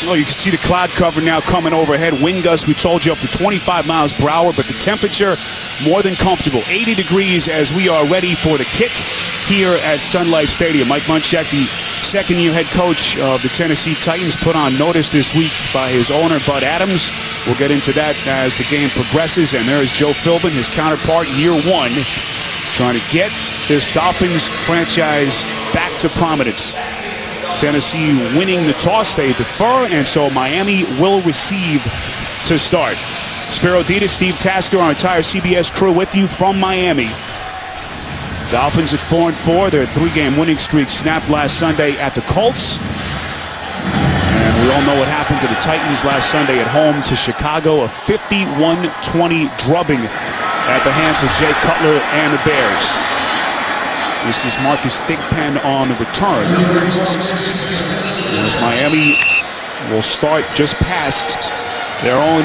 Oh, you can see the cloud cover now coming overhead. Wind gusts, we told you, up to 25 miles per hour, but the temperature more than comfortable. 80 degrees as we are ready for the kick here at Sun Life Stadium. Mike Munchak, the second-year head coach of the Tennessee Titans, put on notice this week by his owner, Bud Adams. We'll get into that as the game progresses. And there is Joe Philbin, his counterpart, year one, trying to get this Dolphins franchise back to prominence. Tennessee winning the toss, they defer, and so Miami will receive to start. Spiro Ditas, Steve Tasker, our entire CBS crew with you from Miami. Dolphins at 4-4. Their three-game winning streak snapped last Sunday at the Colts. And we all know what happened to the Titans last Sunday at home to Chicago, a 51-20 drubbing at the hands of Jay Cutler and the Bears. This is Marcus Thigpen on the return. As Miami will start just past their own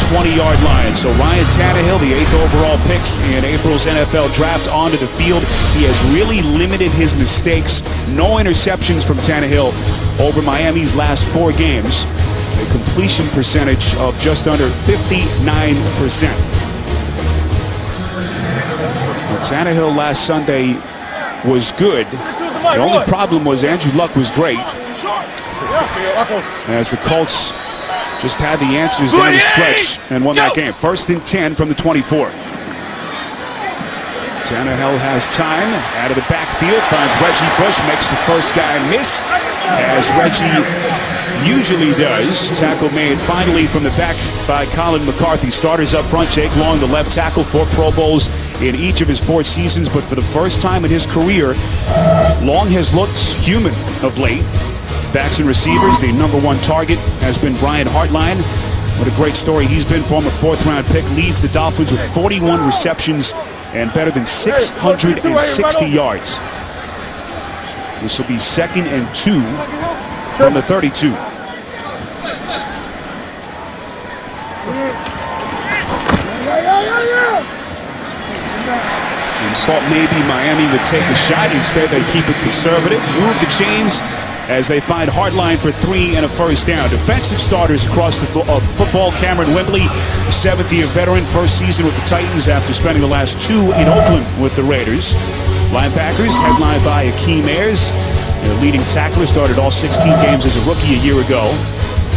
20-yard line. So Ryan Tannehill, the 8th overall pick in April's NFL draft, onto the field. He has really limited his mistakes. No interceptions from Tannehill over Miami's last 4 games. A completion percentage of just under 59%. Well, Tannehill last Sunday was good. The only problem was Andrew Luck was great. As the Colts just had the answers down the stretch and won that game. 1st and 10 from the 24. Tannehill has time out of the backfield, finds Reggie Bush, makes the first guy miss, as Reggie usually does. Tackle made finally from the back by Colin McCarthy. Starters up front, Jake Long, the left tackle, 4 Pro Bowls in each of his 4 seasons, but for the first time in his career, Long has looked human of late. Backs and receivers, the #1 target has been Brian Hartline. What a great story he's been. Former 4th-round pick, leads the Dolphins with 41 receptions and better than 660 yards. This will be 2nd and 2 from the 32. And thought maybe Miami would take a shot. Instead, they keep it conservative. Move the chains as they find Hartline for 3 and a first down. Defensive starters across the football. Cameron Wembley, 7th-year veteran, first season with the Titans after spending the last 2 in Oakland with the Raiders. Linebackers headlined by Akeem Ayers. Their leading tackler started all 16 games as a rookie a year ago.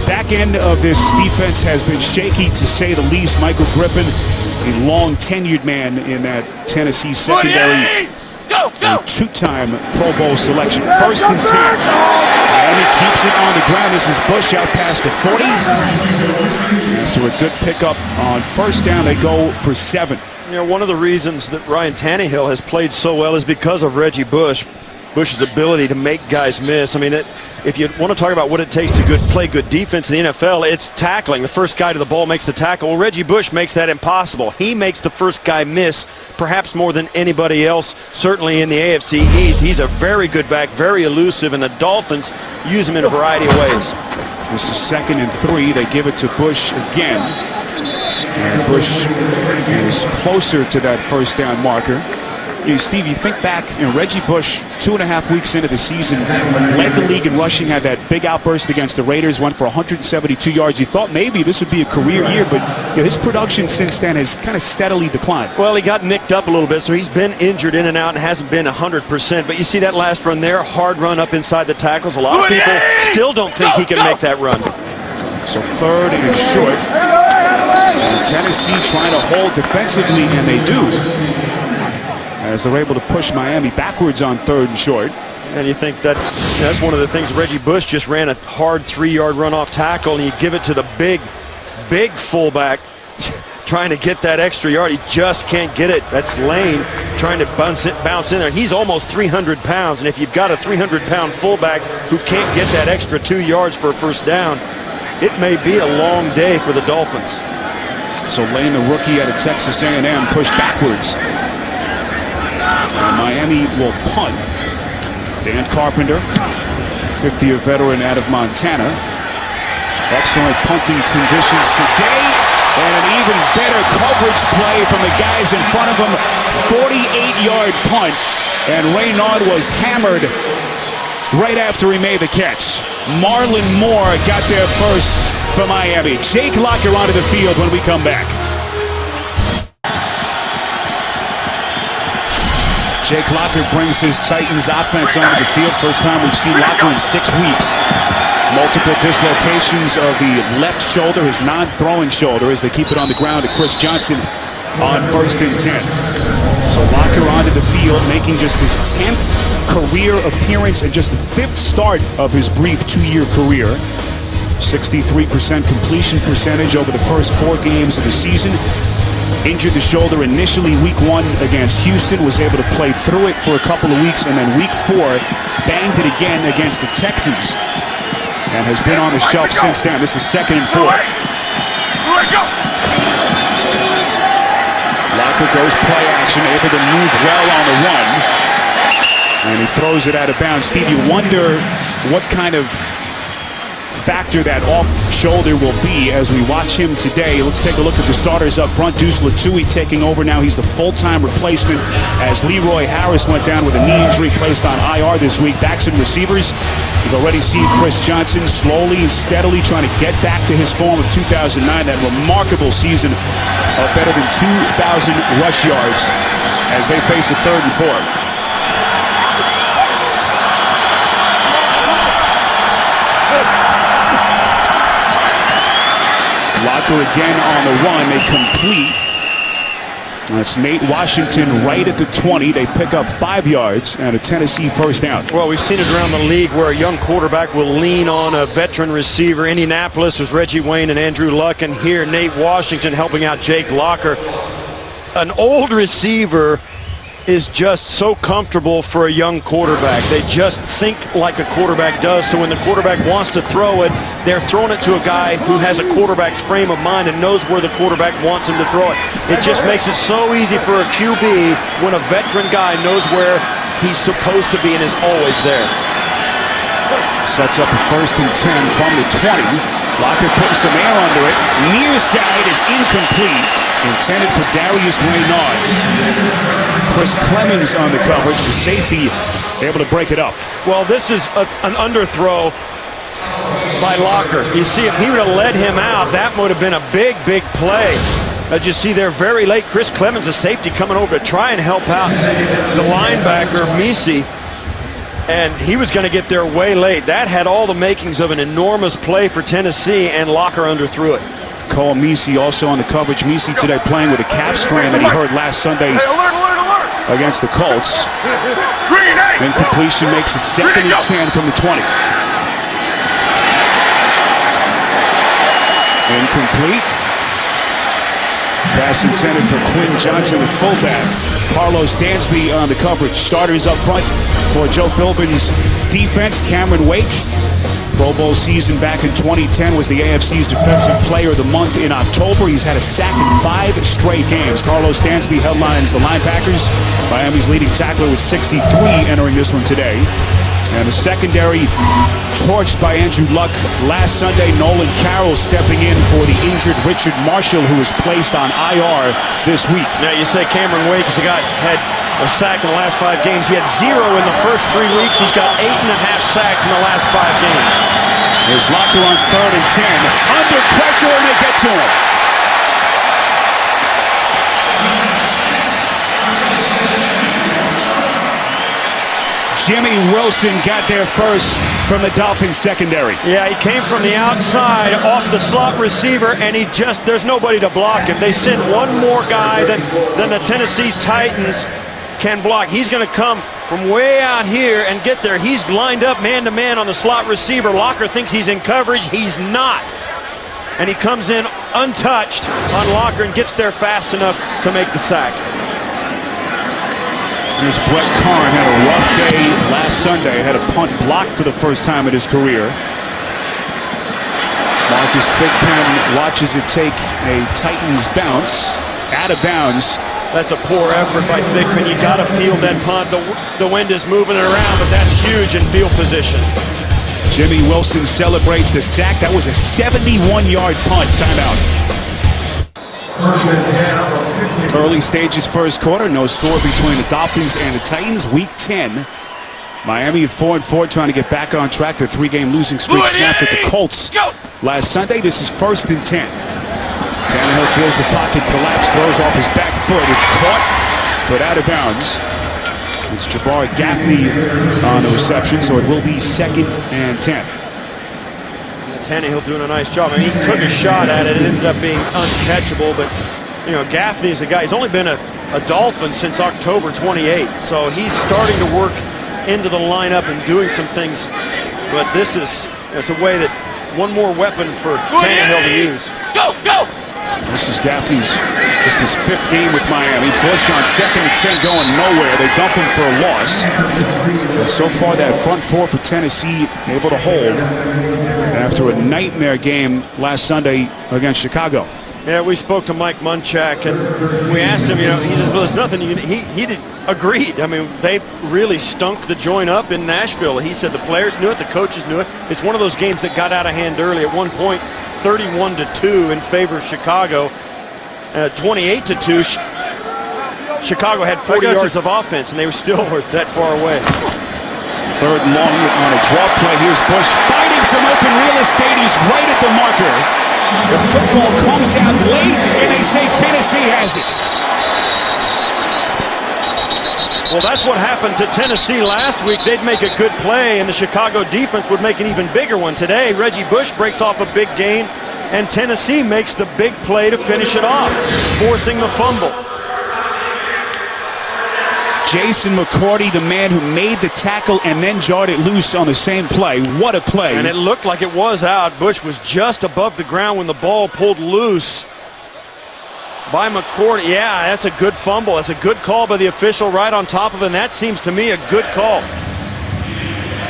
Back end of this defense has been shaky, to say the least. Michael Griffin, a long-tenured man in that Tennessee secondary. A 2-time Pro Bowl selection. 1st and 10. Miami keeps it on the ground. This is Bush out past the 40. After a good pickup on 1st down, they go for 7. You know, one of the reasons that Ryan Tannehill has played so well is because of Reggie Bush. Bush's ability to make guys miss. I mean, if you want to talk about what it takes to play good defense in the NFL, it's tackling. The first guy to the ball makes the tackle. Well, Reggie Bush makes that impossible. He makes the first guy miss, perhaps more than anybody else, certainly in the AFC East. He's a very good back, very elusive, and the Dolphins use him in a variety of ways. This is 2nd and 3. They give it to Bush again. And Bush is closer to that first down marker. You know, Steve, you think back, Reggie Bush, 2.5 weeks into the season, led the league in rushing, had that big outburst against the Raiders, went for 172 yards. You thought maybe this would be a career year, but his production since then has kind of steadily declined. Well, he got nicked up a little bit, so he's been injured in and out and hasn't been 100%. But you see that last run there, hard run up inside the tackles. A lot of people still don't think he can make that run. So 3rd and short. And Tennessee trying to hold defensively, and they do, as they're able to push Miami backwards on 3rd and short. And you think that's one of the things. Reggie Bush just ran a hard 3-yard run off tackle, and you give it to the big fullback trying to get that extra yard. He just can't get it. That's Lane trying to bounce in there. He's almost 300 pounds, and if you've got a 300-pound fullback who can't get that extra 2 yards for a first down, it may be a long day for the Dolphins. So Lane, the rookie out of Texas A&M, pushed backwards. And Miami will punt. Dan Carpenter, 50-year veteran out of Montana. Excellent punting conditions today. And an even better coverage play from the guys in front of him. 48-yard punt. And Raynaud was hammered right after he made the catch. Marlon Moore got there first for Miami. Jake Locker onto the field when we come back. Jake Locker brings his Titans offense onto the field. First time we've seen Locker in 6 weeks. Multiple dislocations of the left shoulder, his non-throwing shoulder, as they keep it on the ground to Chris Johnson on 1st and 10. So Locker onto the field, making just his 10th career appearance and just the 5th start of his brief 2-year career. 63% completion percentage over the first 4 games of the season. Injured the shoulder initially week 1 against Houston, was able to play through it for a couple of weeks, and then week 4 banged it again against the Texans and has been on the shelf since then. This is 2nd and 4. Locker goes play action, able to move well on the run, and he throws it out of bounds. Steve, you wonder what kind of factor that off shoulder will be as we watch him today. Let's take a look at the starters up front. Deuce Latui taking over now. He's the full-time replacement as Leroy Harris went down with a knee injury, placed on IR this week. Backs and receivers, you've already seen Chris Johnson slowly and steadily trying to get back to his form of 2009, that remarkable season of better than 2,000 rush yards as they face a 3rd and 4. Locker again on the run. They complete. That's Nate Washington right at the 20. They pick up 5 yards and a Tennessee first down. Well, we've seen it around the league where a young quarterback will lean on a veteran receiver. Indianapolis was Reggie Wayne and Andrew Luck, and here Nate Washington helping out Jake Locker. An old receiver is just so comfortable for a young quarterback. They just think like a quarterback does. So when the quarterback wants to throw it, they're throwing it to a guy who has a quarterback's frame of mind and knows where the quarterback wants him to throw it. It just makes it so easy for a QB when a veteran guy knows where he's supposed to be and is always there. Sets up a 1st and 10 from the 20. Locker putting some air under it. Near side is incomplete. Intended for Darius Raynaud. Chris Clemens on the coverage. The safety able to break it up. Well, this is an underthrow by Locker. You see, if he would have led him out, that would have been a big, big play. As you see there, very late, Chris Clemens, the safety, coming over to try and help out the linebacker, Misi. And he was going to get there way late. That had all the makings of an enormous play for Tennessee, and Locker underthrew it. Cole Misi also on the coverage. Misi today playing with a calf strain that he hurt last Sunday against the Colts. Incompletion makes it 2nd and 10 from the 20. Incomplete. Pass intended for Quinn Johnson, the fullback. Carlos Dansby on the coverage. Starters up front for Joe Philbin's defense. Cameron Wake, Pro Bowl season back in 2010, was the AFC's Defensive Player of the Month in October. He's had a sack in 5 straight games. Carlos Dansby headlines the linebackers. Miami's leading tackler with 63 entering this one today. And the secondary torched by Andrew Luck last Sunday. Nolan Carroll stepping in for the injured Richard Marshall, who was placed on IR this week. Now you say Cameron Wake has had a sack in the last 5 games. He had 0 in the first 3 weeks. He's got 8.5 sacks in the last 5 games. Here's Locker on 3rd and 10. Under pressure, and they get to him. Jimmy Wilson got there first from the Dolphins secondary. Yeah, he came from the outside off the slot receiver, and there's nobody to block him. They sent one more guy than the Tennessee Titans can block. He's going to come from way out here and get there. He's lined up man-to-man on the slot receiver. Locker thinks he's in coverage. He's not. And he comes in untouched on Locker and gets there fast enough to make the sack. Here's Brett Karn, had a rough day last Sunday, had a punt blocked for the first time in his career. Marcus Thigpen watches it take a Titans bounce, out of bounds. That's a poor effort by Thigpen. You got to field that punt. The wind is moving it around, but that's huge in field position. Jimmy Wilson celebrates the sack. That was a 71-yard punt. Timeout. Early stages first quarter, no score between the Dolphins and the Titans. Week 10 Miami at 4-4, trying to get back on track. Their 3-game losing streak snapped at the Colts last Sunday. This is 1st and 10. Tannehill feels the pocket collapse, throws off his back foot. It's caught, but out of bounds. It's Jabbar Gaffney on the reception, so it will be 2nd and 10. Tannehill doing a nice job. I mean, he took a shot at it. It ended up being uncatchable, but, you know, Gaffney is a guy. He's only been a Dolphin since October 28th, so he's starting to work into the lineup and doing some things. But this is, it's a way that one more weapon for Tannehill to use. Go, go! This is Gaffney's just his 5th game with Miami. Bush on 2nd and 10 going nowhere. They dump him for a loss. And so far that front 4 for Tennessee able to hold after a nightmare game last Sunday against Chicago. Yeah, we spoke to Mike Munchak and we asked him, you know, he says, well, there's nothing. He agreed. I mean, they really stunk the joint up in Nashville. He said the players knew it, the coaches knew it. It's one of those games that got out of hand early. At one point, 31-2 in favor of Chicago. 28-2. Chicago had 40 yards of offense, and they were still that far away. 3rd and long on a draw play. Here's Bush finding some open real estate. He's right at the marker. The football comes out late, and they say Tennessee has it. Well, that's what happened to Tennessee last week. They'd make a good play, and the Chicago defense would make an even bigger one. Today, Reggie Bush breaks off a big gain, and Tennessee makes the big play to finish it off, forcing the fumble. Jason McCourty, the man who made the tackle and then jarred it loose on the same play. What a play. And it looked like it was out. Bush was just above the ground when the ball pulled loose by McCourty. Yeah, that's a good fumble. That's a good call by the official right on top of it, and that seems to me a good call.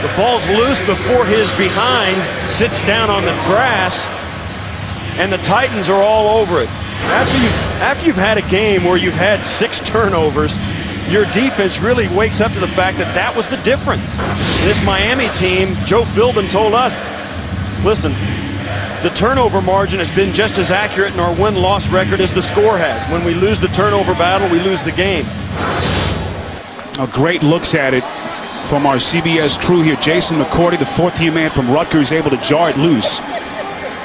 The ball's loose before his behind sits down on the grass, and the Titans are all over it. After you've had a game where you've had 6 turnovers, your defense really wakes up to the fact that that was the difference. This Miami team, Joe Philbin told us, listen, the turnover margin has been just as accurate in our win-loss record as the score has. When we lose the turnover battle, we lose the game. A great looks at it from our CBS crew here. Jason McCourty, the 4th-year man from Rutgers, able to jar it loose.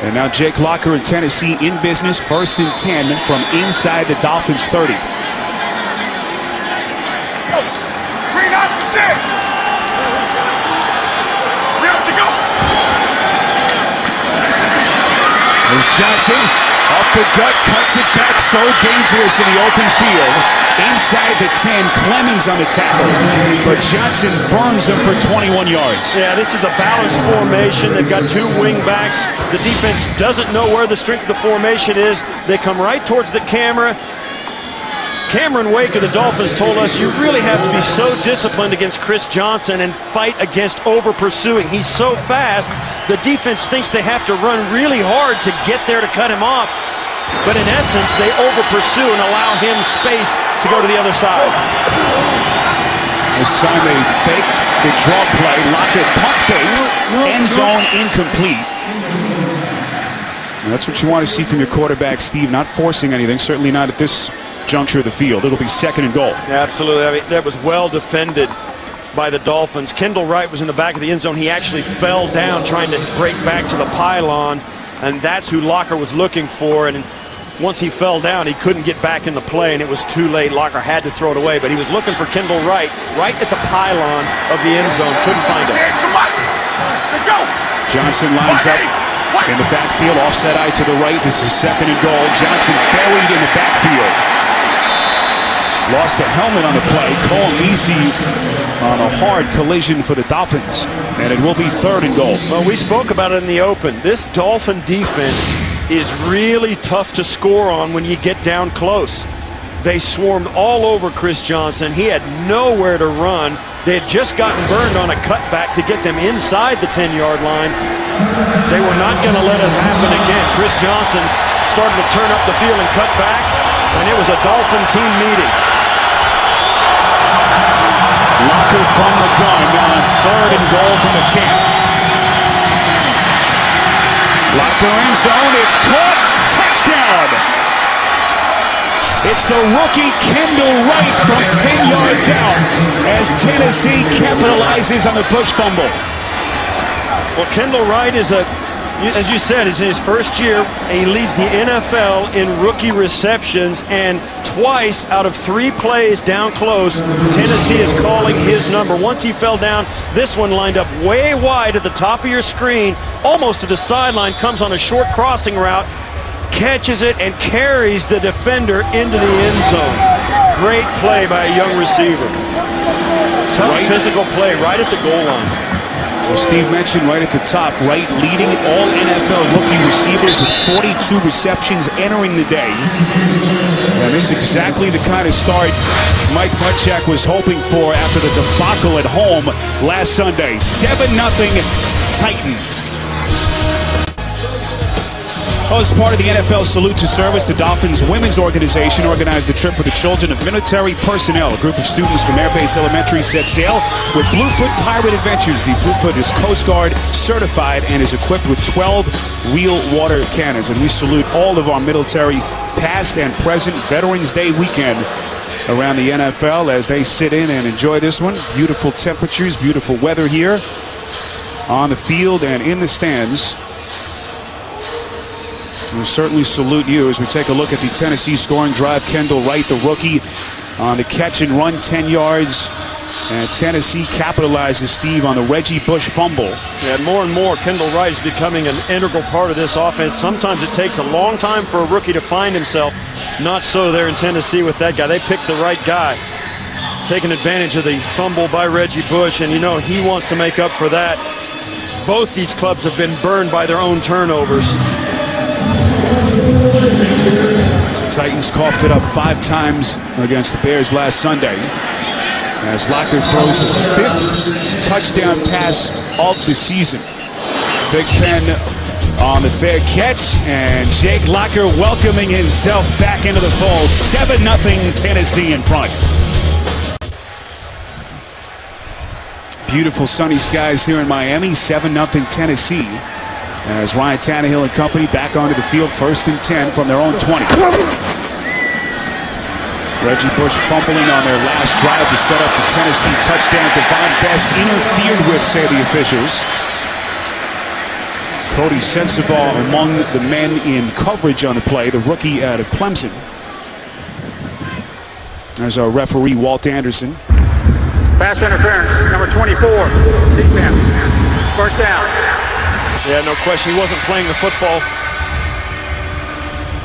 And now Jake Locker in Tennessee in business, 1st and 10 from inside the Dolphins 30. There's Johnson, off the gut, cuts it back, so dangerous in the open field. Inside the 10, Clemmings on the tackle, but Johnson burns him for 21 yards. Yeah, this is a balanced formation. They've got 2 wing backs. The defense doesn't know where the strength of the formation is. They come right towards the camera. Cameron Wake of the Dolphins told us you really have to be so disciplined against Chris Johnson and fight against over-pursuing. He's so fast, the defense thinks they have to run really hard to get there to cut him off. But in essence, they over-pursue and allow him space to go to the other side. This time they fake the draw play. Lockett pump fakes. End zone incomplete. And that's what you want to see from your quarterback, Steve. Not forcing anything, certainly not at this juncture of the field. It'll be 2nd and goal. Absolutely. I mean, that was well defended by the Dolphins. Kendall Wright was in the back of the end zone. He actually fell down trying to break back to the pylon, and that's who Locker was looking for. And once he fell down, he couldn't get back in the play, and it was too late. Locker had to throw it away, but he was looking for Kendall Wright right at the pylon of the end zone. Couldn't find him. Johnson lines up in the backfield, offset eye to the right. This is 2nd and goal. Johnson buried in the backfield. Lost the helmet on the play. Cole Meese on a hard collision for the Dolphins. And it will be 3rd and goal. Well, we spoke about it in the open. This Dolphin defense is really tough to score on when you get down close. They swarmed all over Chris Johnson. He had nowhere to run. They had just gotten burned on a cutback to get them inside the 10-yard line. They were not going to let it happen again. Chris Johnson started to turn up the field and cut back, and it was a Dolphin team meeting. Locker from the gun on 3rd and goal from the 10. Locker end zone, it's caught, touchdown! It's the rookie Kendall Wright from 10 yards out as Tennessee capitalizes on the Bush fumble. Well, Kendall Wright is as you said, is in his first year. He leads the NFL in rookie receptions, and twice out of 3 plays down close, Tennessee is calling his number. Once he fell down, this one lined up way wide at the top of your screen, almost to the sideline, comes on a short crossing route, catches it, and carries the defender into the end zone. Great play by a young receiver. Tough physical play right at the goal line. Well, Steve mentioned right at the top, Wright leading all NFL rookie receivers with 42 receptions entering the day. And this is exactly the kind of start Mike Munchak was hoping for after the debacle at home last Sunday. 7-0 Titans. Oh, as part of the NFL Salute to Service, the Dolphins women's organization organized a trip for the children of military personnel. A group of students from Air Base Elementary set sail with Bluefoot Pirate Adventures. The Bluefoot is Coast Guard certified and is equipped with 12 real water cannons. And we salute all of our military, past and present, Veterans Day weekend around the NFL as they sit in and enjoy this one. Beautiful temperatures, beautiful weather here on the field and in the stands. We certainly salute you as we take a look at the Tennessee scoring drive. Kendall Wright, the rookie, on the catch and run, 10 yards. And Tennessee capitalizes, Steve, on the Reggie Bush fumble. Yeah, more and more, Kendall Wright is becoming an integral part of this offense. Sometimes it takes a long time for a rookie to find himself. Not so there in Tennessee with that guy. They picked the right guy, taking advantage of the fumble by Reggie Bush. And, you know, he wants to make up for that. Both these clubs have been burned by their own turnovers. The Titans coughed it up 5 times against the Bears last Sunday as Locker throws his 5th touchdown pass of the season. Big Pen on the fair catch, and Jake Locker welcoming himself back into the fold. 7-0 Tennessee in front. Beautiful sunny skies here in Miami. 7-0 Tennessee. As Ryan Tannehill and company back onto the field, 1st and 10 from their own 20. Reggie Bush fumbling on their last drive to set up the Tennessee touchdown. Devon Best interfered with, say the officials. Cody Sensabaugh among the men in coverage on the play, the rookie out of Clemson. There's our referee, Walt Anderson. Pass interference, number 24, defense, 1st down. Yeah, no question. He wasn't playing the football.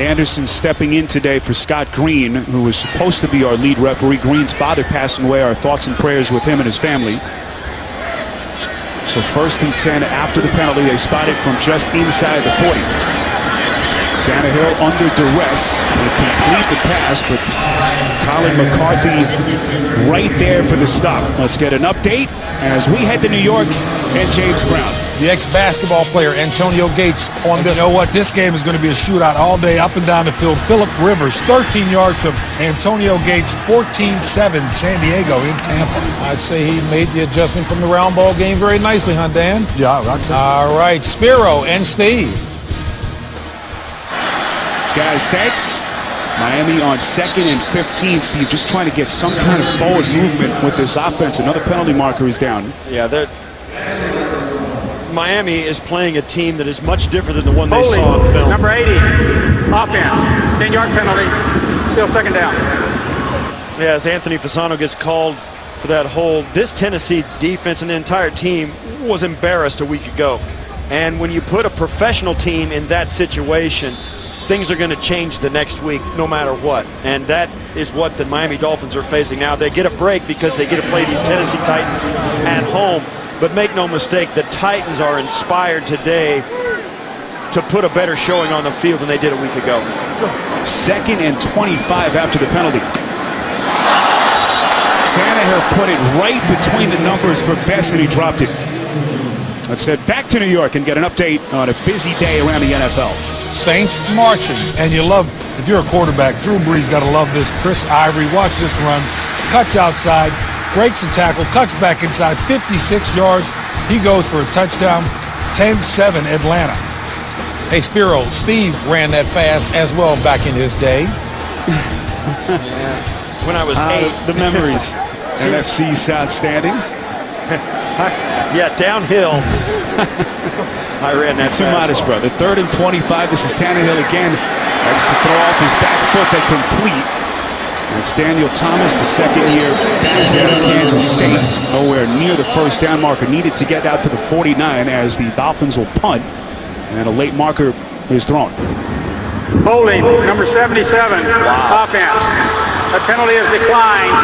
Anderson stepping in today for Scott Green, who was supposed to be our lead referee. Green's father passing away. Our thoughts and prayers with him and his family. So 1st and 10 after the penalty. They spot it from just inside the 40. Tannehill under duress. Will complete the pass, but Colin McCarthy right there for the stop. Let's get an update as we head to New York and James Brown. The ex-basketball player Antonio Gates on this. You know what? This game is going to be a shootout all day, up and down the field. Phillip Rivers, 13 yards to Antonio Gates, 14-7, San Diego in Tampa. I'd say he made the adjustment from the round ball game very nicely, huh, Dan? Yeah, that's it. All right, Spiro and Steve. Guys, thanks. Miami on 2nd and 15, Steve, just trying to get some kind of forward movement with this offense. Another penalty marker is down. Yeah, Miami is playing a team that is much different than the one they saw on film. Number 80, offense, 10-yard penalty, still 2nd down. Yeah, as Anthony Fasano gets called for that hold, this Tennessee defense and the entire team was embarrassed a week ago. And when you put a professional team in that situation, things are going to change the next week no matter what. And that is what the Miami Dolphins are facing now. They get a break because they get to play these Tennessee Titans at home. But make no mistake, the Titans are inspired today to put a better showing on the field than they did a week ago. 2nd and 25 after the penalty. Tannehill put it right between the numbers for Best, and he dropped it. Let's head back to New York and get an update on a busy day around the NFL. Saints marching. And you love, if you're a quarterback, Drew Brees got to love this. Chris Ivory, watch this run. Cuts outside, breaks the tackle, cuts back inside, 56 yards. He goes for a touchdown, 10-7 Atlanta. Hey, Spiro, Steve ran that fast as well back in his day. When I was 8. The memories. NFC South standings. Yeah, downhill. I ran that Too modest, brother. 3rd and 25. This is Tannehill again. That's to throw off his back foot that complete. It's Daniel Thomas, the second-year back out of Kansas State. Nowhere near the first down marker needed to get out to the 49 as the Dolphins will punt. And a late marker is thrown. Holding, number 77, offense. A penalty is declined,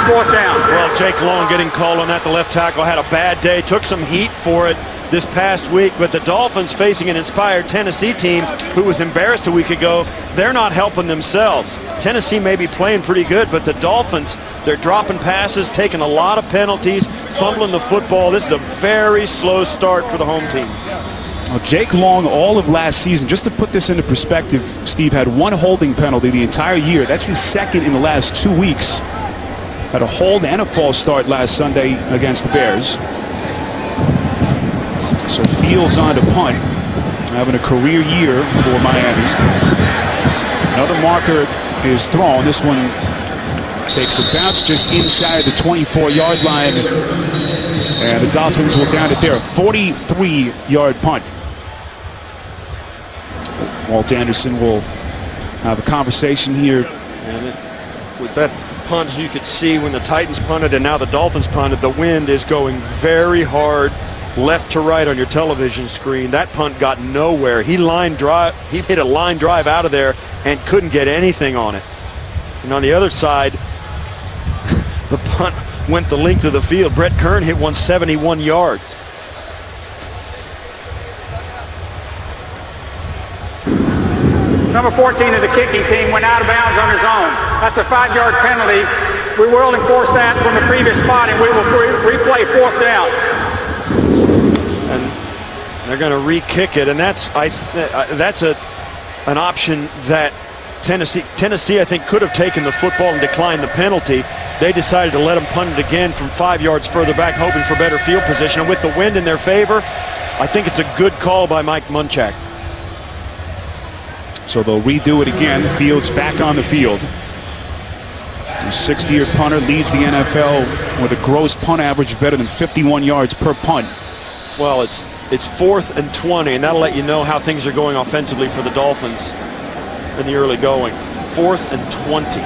4th down. Well, Jake Long getting called on that. The left tackle had a bad day, took some heat for it this past week, but the Dolphins facing an inspired Tennessee team who was embarrassed a week ago, they're not helping themselves. Tennessee may be playing pretty good, but the Dolphins, they're dropping passes, taking a lot of penalties, fumbling the football. This is a very slow start for the home team. Well, Jake Long, all of last season, just to put this into perspective, Steve, had 1 holding penalty the entire year. That's his 2nd in the last 2 weeks. Had a hold and a false start last Sunday against the Bears. So Fields on to punt, having a career year for Miami. Another marker is thrown. This one takes a bounce just inside the 24-yard line. And the Dolphins will down it there. A 43-yard punt. Walt Anderson will have a conversation here. And with that punt, you could see when the Titans punted and now the Dolphins punted, the wind is going very hard left to right on your television screen. That punt got nowhere. He hit a line drive out of there and couldn't get anything on it. And on the other side, the punt went the length of the field. Brett Kern hit 171 yards. Number 14 of the kicking team went out of bounds on his own. That's a 5-yard penalty. We will enforce that from the previous spot, and we will replay 4th down. And they're going to re-kick it, and that's an option that Tennessee, I think, could have taken the football and declined the penalty. They decided to let them punt it again from 5 yards further back, hoping for better field position. And with the wind in their favor, I think it's a good call by Mike Munchak. So they'll redo it again. Fields back on the field. The 60-year punter leads the NFL with a gross punt average of better than 51 yards per punt. Well, it's 4th and 20, and that'll let you know how things are going offensively for the Dolphins in the early going. 4th and 20.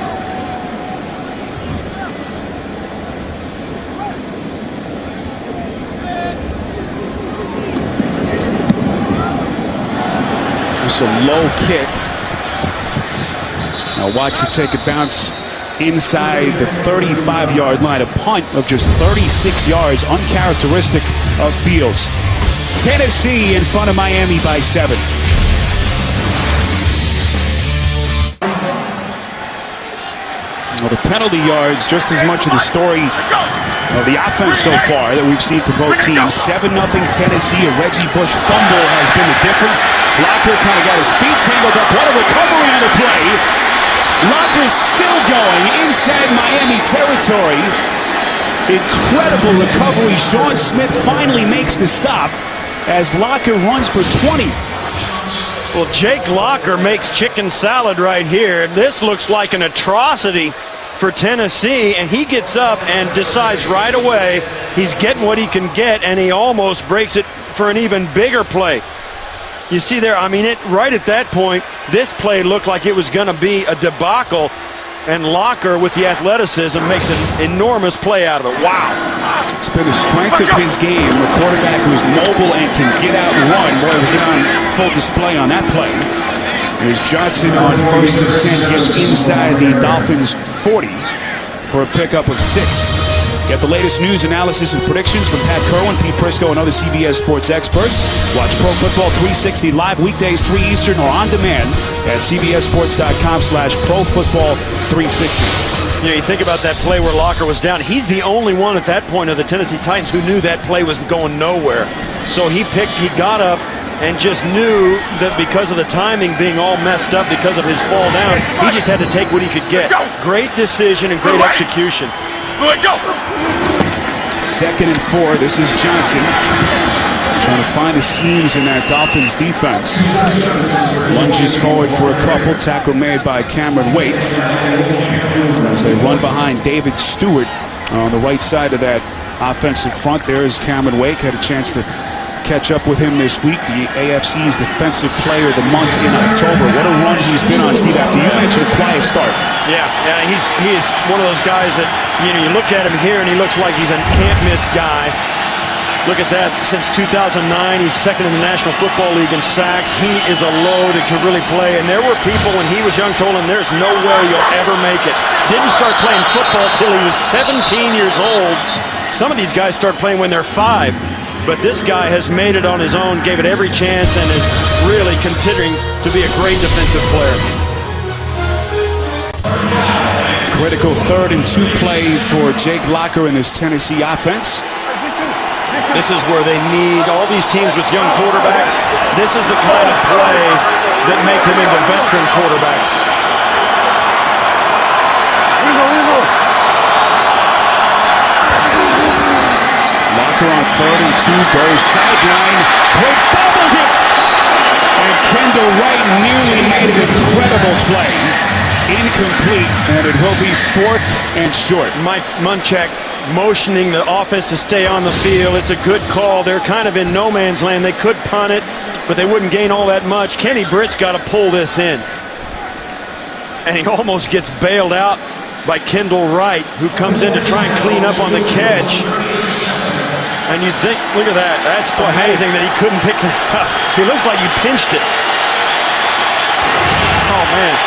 It's a low kick. Now watch it take a bounce inside the 35-yard line. A punt of just 36 yards, uncharacteristic of Fields. Tennessee in front of Miami by 7. Well, the penalty yards, just as much of the story of the offense so far that we've seen from both teams. 7-0 Tennessee. A Reggie Bush fumble has been the difference. Locker kind of got his feet tangled up. What a recovery on the play. Locker's still going inside Miami territory. Incredible recovery. Sean Smith finally makes the stop as Locker runs for 20. Well, Jake Locker makes chicken salad right here. This looks like an atrocity for Tennessee, and he gets up and decides right away he's getting what he can get, and he almost breaks it for an even bigger play. You see there, I mean, right at that point, this play looked like it was going to be a debacle, and Locker, with the athleticism, makes an enormous play out of it. Wow. It's been the strength of his game. A quarterback who's mobile and can get out and run. Boy, was it on full display on that play. Here's Johnson on 1st and 10. Gets inside the Dolphins 40 for a pickup of 6. Get the latest news, analysis, and predictions from Pat Kerwin, Pete Prisco, and other CBS Sports experts. Watch Pro Football 360 live weekdays 3 Eastern or on demand at cbssports.com/profootball360. You know, you think about that play where Locker was down. He's the only one at that point of the Tennessee Titans who knew that play was going nowhere. So he got up and just knew that because of the timing being all messed up because of his fall down, he just had to take what he could get. Great decision and great execution. Go. 2nd and 4. This is Johnson. Trying to find the seams in that Dolphins defense. Lunges forward for a couple. Tackle made by Cameron Wake. As they run behind David Stewart on the right side of that offensive front. There's Cameron Wake. Had a chance to catch up with him this week. The AFC's Defensive Player of the Month in October. What a run he's been on, Steve, after you mentioned a quiet start. Yeah, he is one of those guys that, you look at him here and he looks like he's a can't-miss guy. Look at that. Since 2009, he's second in the National Football League in sacks. He is a load and can really play. And there were people when he was young told him, there's no way you'll ever make it. Didn't start playing football till he was 17 years old. Some of these guys start playing when they're 5. But this guy has made it on his own, gave it every chance, and is really considering to be a great defensive player. Critical 3rd and 2 play for Jake Locker in this Tennessee offense. This is where they need all these teams with young quarterbacks. This is the kind of play that make them into veteran quarterbacks. Locker on 3rd and 2 goes sideline. Quick bubbled it. And Kendall Wright nearly made an incredible play. Incomplete, and it will be 4th and short. Mike Munchak motioning the offense to stay on the field. It's a good call. They're kind of in no man's land. They could punt it, but they wouldn't gain all that much. Kenny Britt's got to pull this in. And he almost gets bailed out by Kendall Wright, who comes in to try and clean up on the catch. And you'd think, look at that. That's amazing that he couldn't pick that up. He looks like he pinched it. Oh, man.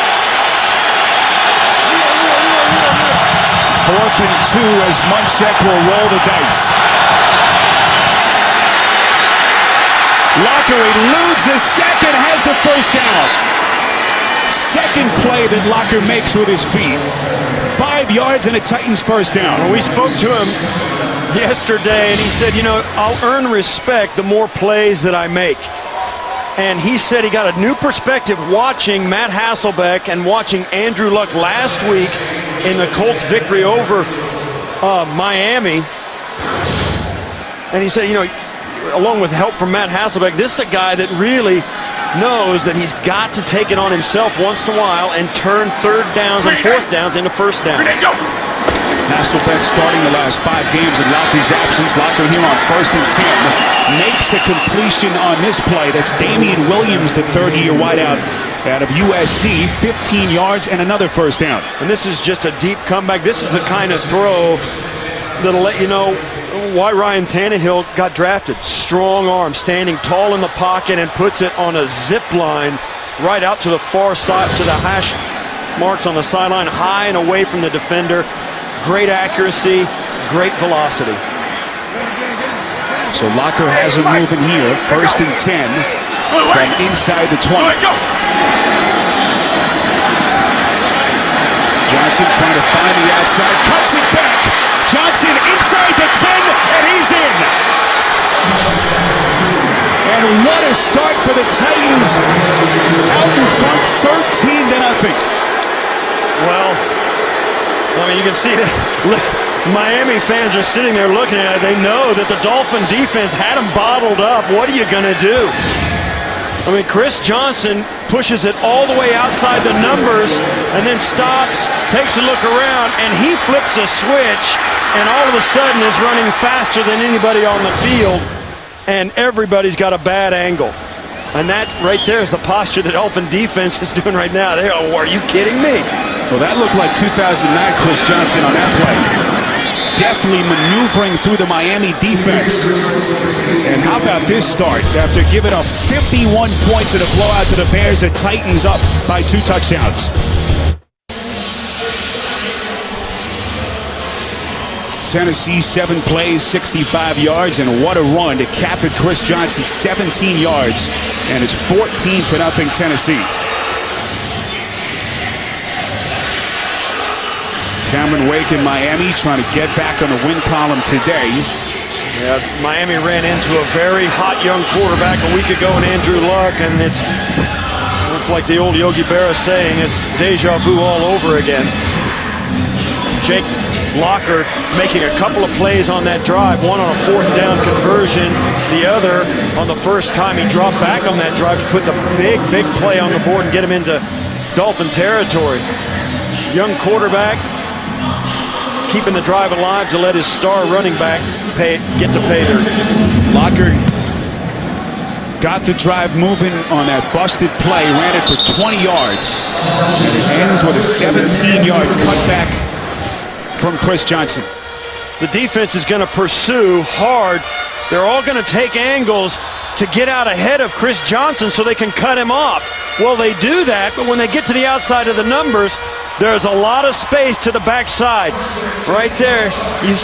4th and 2 as Munchak will roll the dice. Locker eludes the second, has the first down. Second play that Locker makes with his feet. 5 yards and a Titans first down. Well, we spoke to him yesterday and he said, I'll earn respect the more plays that I make. And he said he got a new perspective watching Matt Hasselbeck and watching Andrew Luck last week in the Colts victory over Miami. And he said, along with help from Matt Hasselbeck, this is a guy that really knows that he's got to take it on himself once in a while and turn 3rd downs and 4th downs into 1st downs. Hasselbeck starting the last 5 games in Locker's absence. Locker here on 1st and 10. Makes the completion on this play. That's Damian Williams, the 3rd-year wideout out of USC. 15 yards and another first down. And this is just a deep comeback. This is the kind of throw that'll let you know why Ryan Tannehill got drafted. Strong arm, standing tall in the pocket and puts it on a zip line right out to the far side, to the hash marks on the sideline, high and away from the defender. Great accuracy, great velocity. So Locker has him moving here. 1st and 10 from inside the 20. Johnson trying to find the outside, cuts it back. Johnson inside the 10, and he's in. And what a start for the Titans. Out in front, 13-0. Well, you can see that Miami fans are sitting there looking at it. They know that the Dolphin defense had them bottled up. What are you going to do? Chris Johnson pushes it all the way outside the numbers and then stops, takes a look around, and he flips a switch and all of a sudden is running faster than anybody on the field, and everybody's got a bad angle. And that right there is the posture that Dolphin defense is doing right now. They are you kidding me? Well, that looked like 2009 Chris Johnson on that play. Definitely maneuvering through the Miami defense. And how about this start? After giving up 51 points in a blowout to the Bears, the Titans up by 2 touchdowns. Tennessee, 7 plays, 65 yards, and what a run to cap it. Chris Johnson, 17 yards, and it's 14-0 Tennessee. Cameron Wake in Miami trying to get back on the win column today. Yeah, Miami ran into a very hot young quarterback a week ago in Andrew Luck, and it's like the old Yogi Berra saying, it's deja vu all over again. Jake Locker making a couple of plays on that drive, one on a 4th down conversion, the other on the first time he dropped back on that drive to put the big play on the board and get him into Dolphin territory. Young quarterback keeping the drive alive to let his star running back get to pay dirt. Locker got the drive moving on that busted play, ran it for 20 yards. And it ends with a 17-yard cutback from Chris Johnson. The defense is going to pursue hard. They're all going to take angles to get out ahead of Chris Johnson so they can cut him off. Well, they do that, but when they get to the outside of the numbers, there's a lot of space to the backside. Right there, you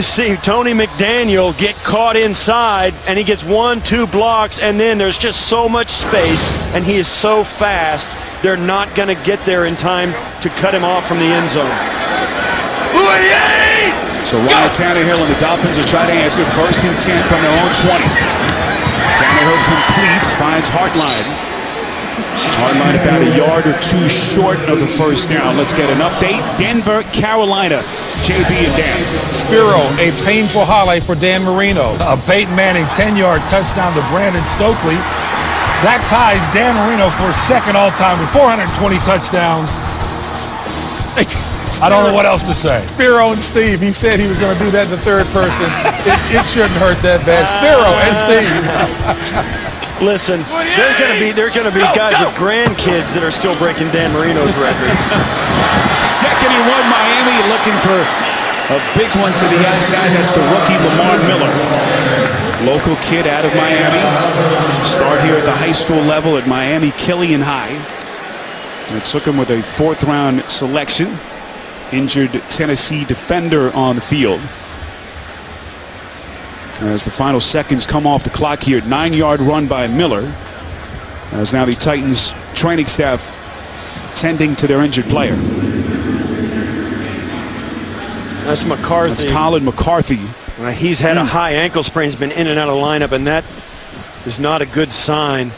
see Tony McDaniel get caught inside, and he gets 1-2 blocks, and then there's just so much space, and he is so fast, they're not going to get there in time to cut him off from the end zone. So Ryan Tannehill and the Dolphins are trying to answer 1st and 10 from their own 20. Tannehill completes, finds Hartline. Hartline about a yard or two short of the first down. Let's get an update. Denver, Carolina. JB and Dan. Spiro, a painful highlight for Dan Marino. Peyton Manning 10-yard touchdown to Brandon Stokely. That ties Dan Marino for second all-time with 420 touchdowns. I don't know what else to say. Spiro and Steve, he said he was going to do that in the third person. It shouldn't hurt that bad. Spiro and Steve. Listen, there's going to be guys with grandkids that are still breaking Dan Marino's records. 2nd and 1, Miami looking for a big one to the outside. That's the rookie Lamar Miller. Local kid out of Miami. Start here at the high school level at Miami Killian High. It took him with a 4th-round selection. Injured Tennessee defender on the field. As the final seconds come off the clock here, 9-yard run by Miller. As now the Titans training staff tending to their injured player. That's McCarthy. That's Colin McCarthy. He's had a high ankle sprain. He's been in and out of the lineup, and that is not a good sign.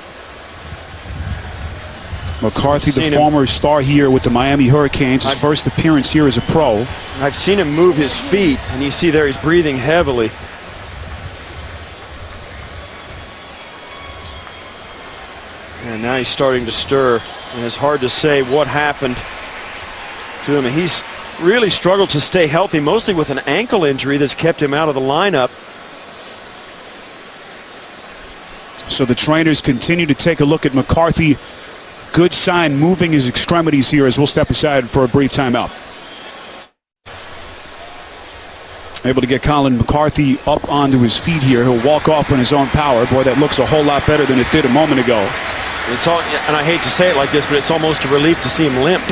McCarthy, the former star here with the Miami Hurricanes, his first appearance here as a pro. I've seen him move his feet, and you see there he's breathing heavily. And now he's starting to stir, and it's hard to say what happened to him. And he's really struggled to stay healthy, mostly with an ankle injury that's kept him out of the lineup. So the trainers continue to take a look at McCarthy. Good sign, moving his extremities here as we'll step aside for a brief timeout. Able to get Colin McCarthy up onto his feet here. He'll walk off on his own power. Boy, that looks a whole lot better than it did a moment ago. It's all, and I hate to say it like this, but it's almost a relief to see him limp.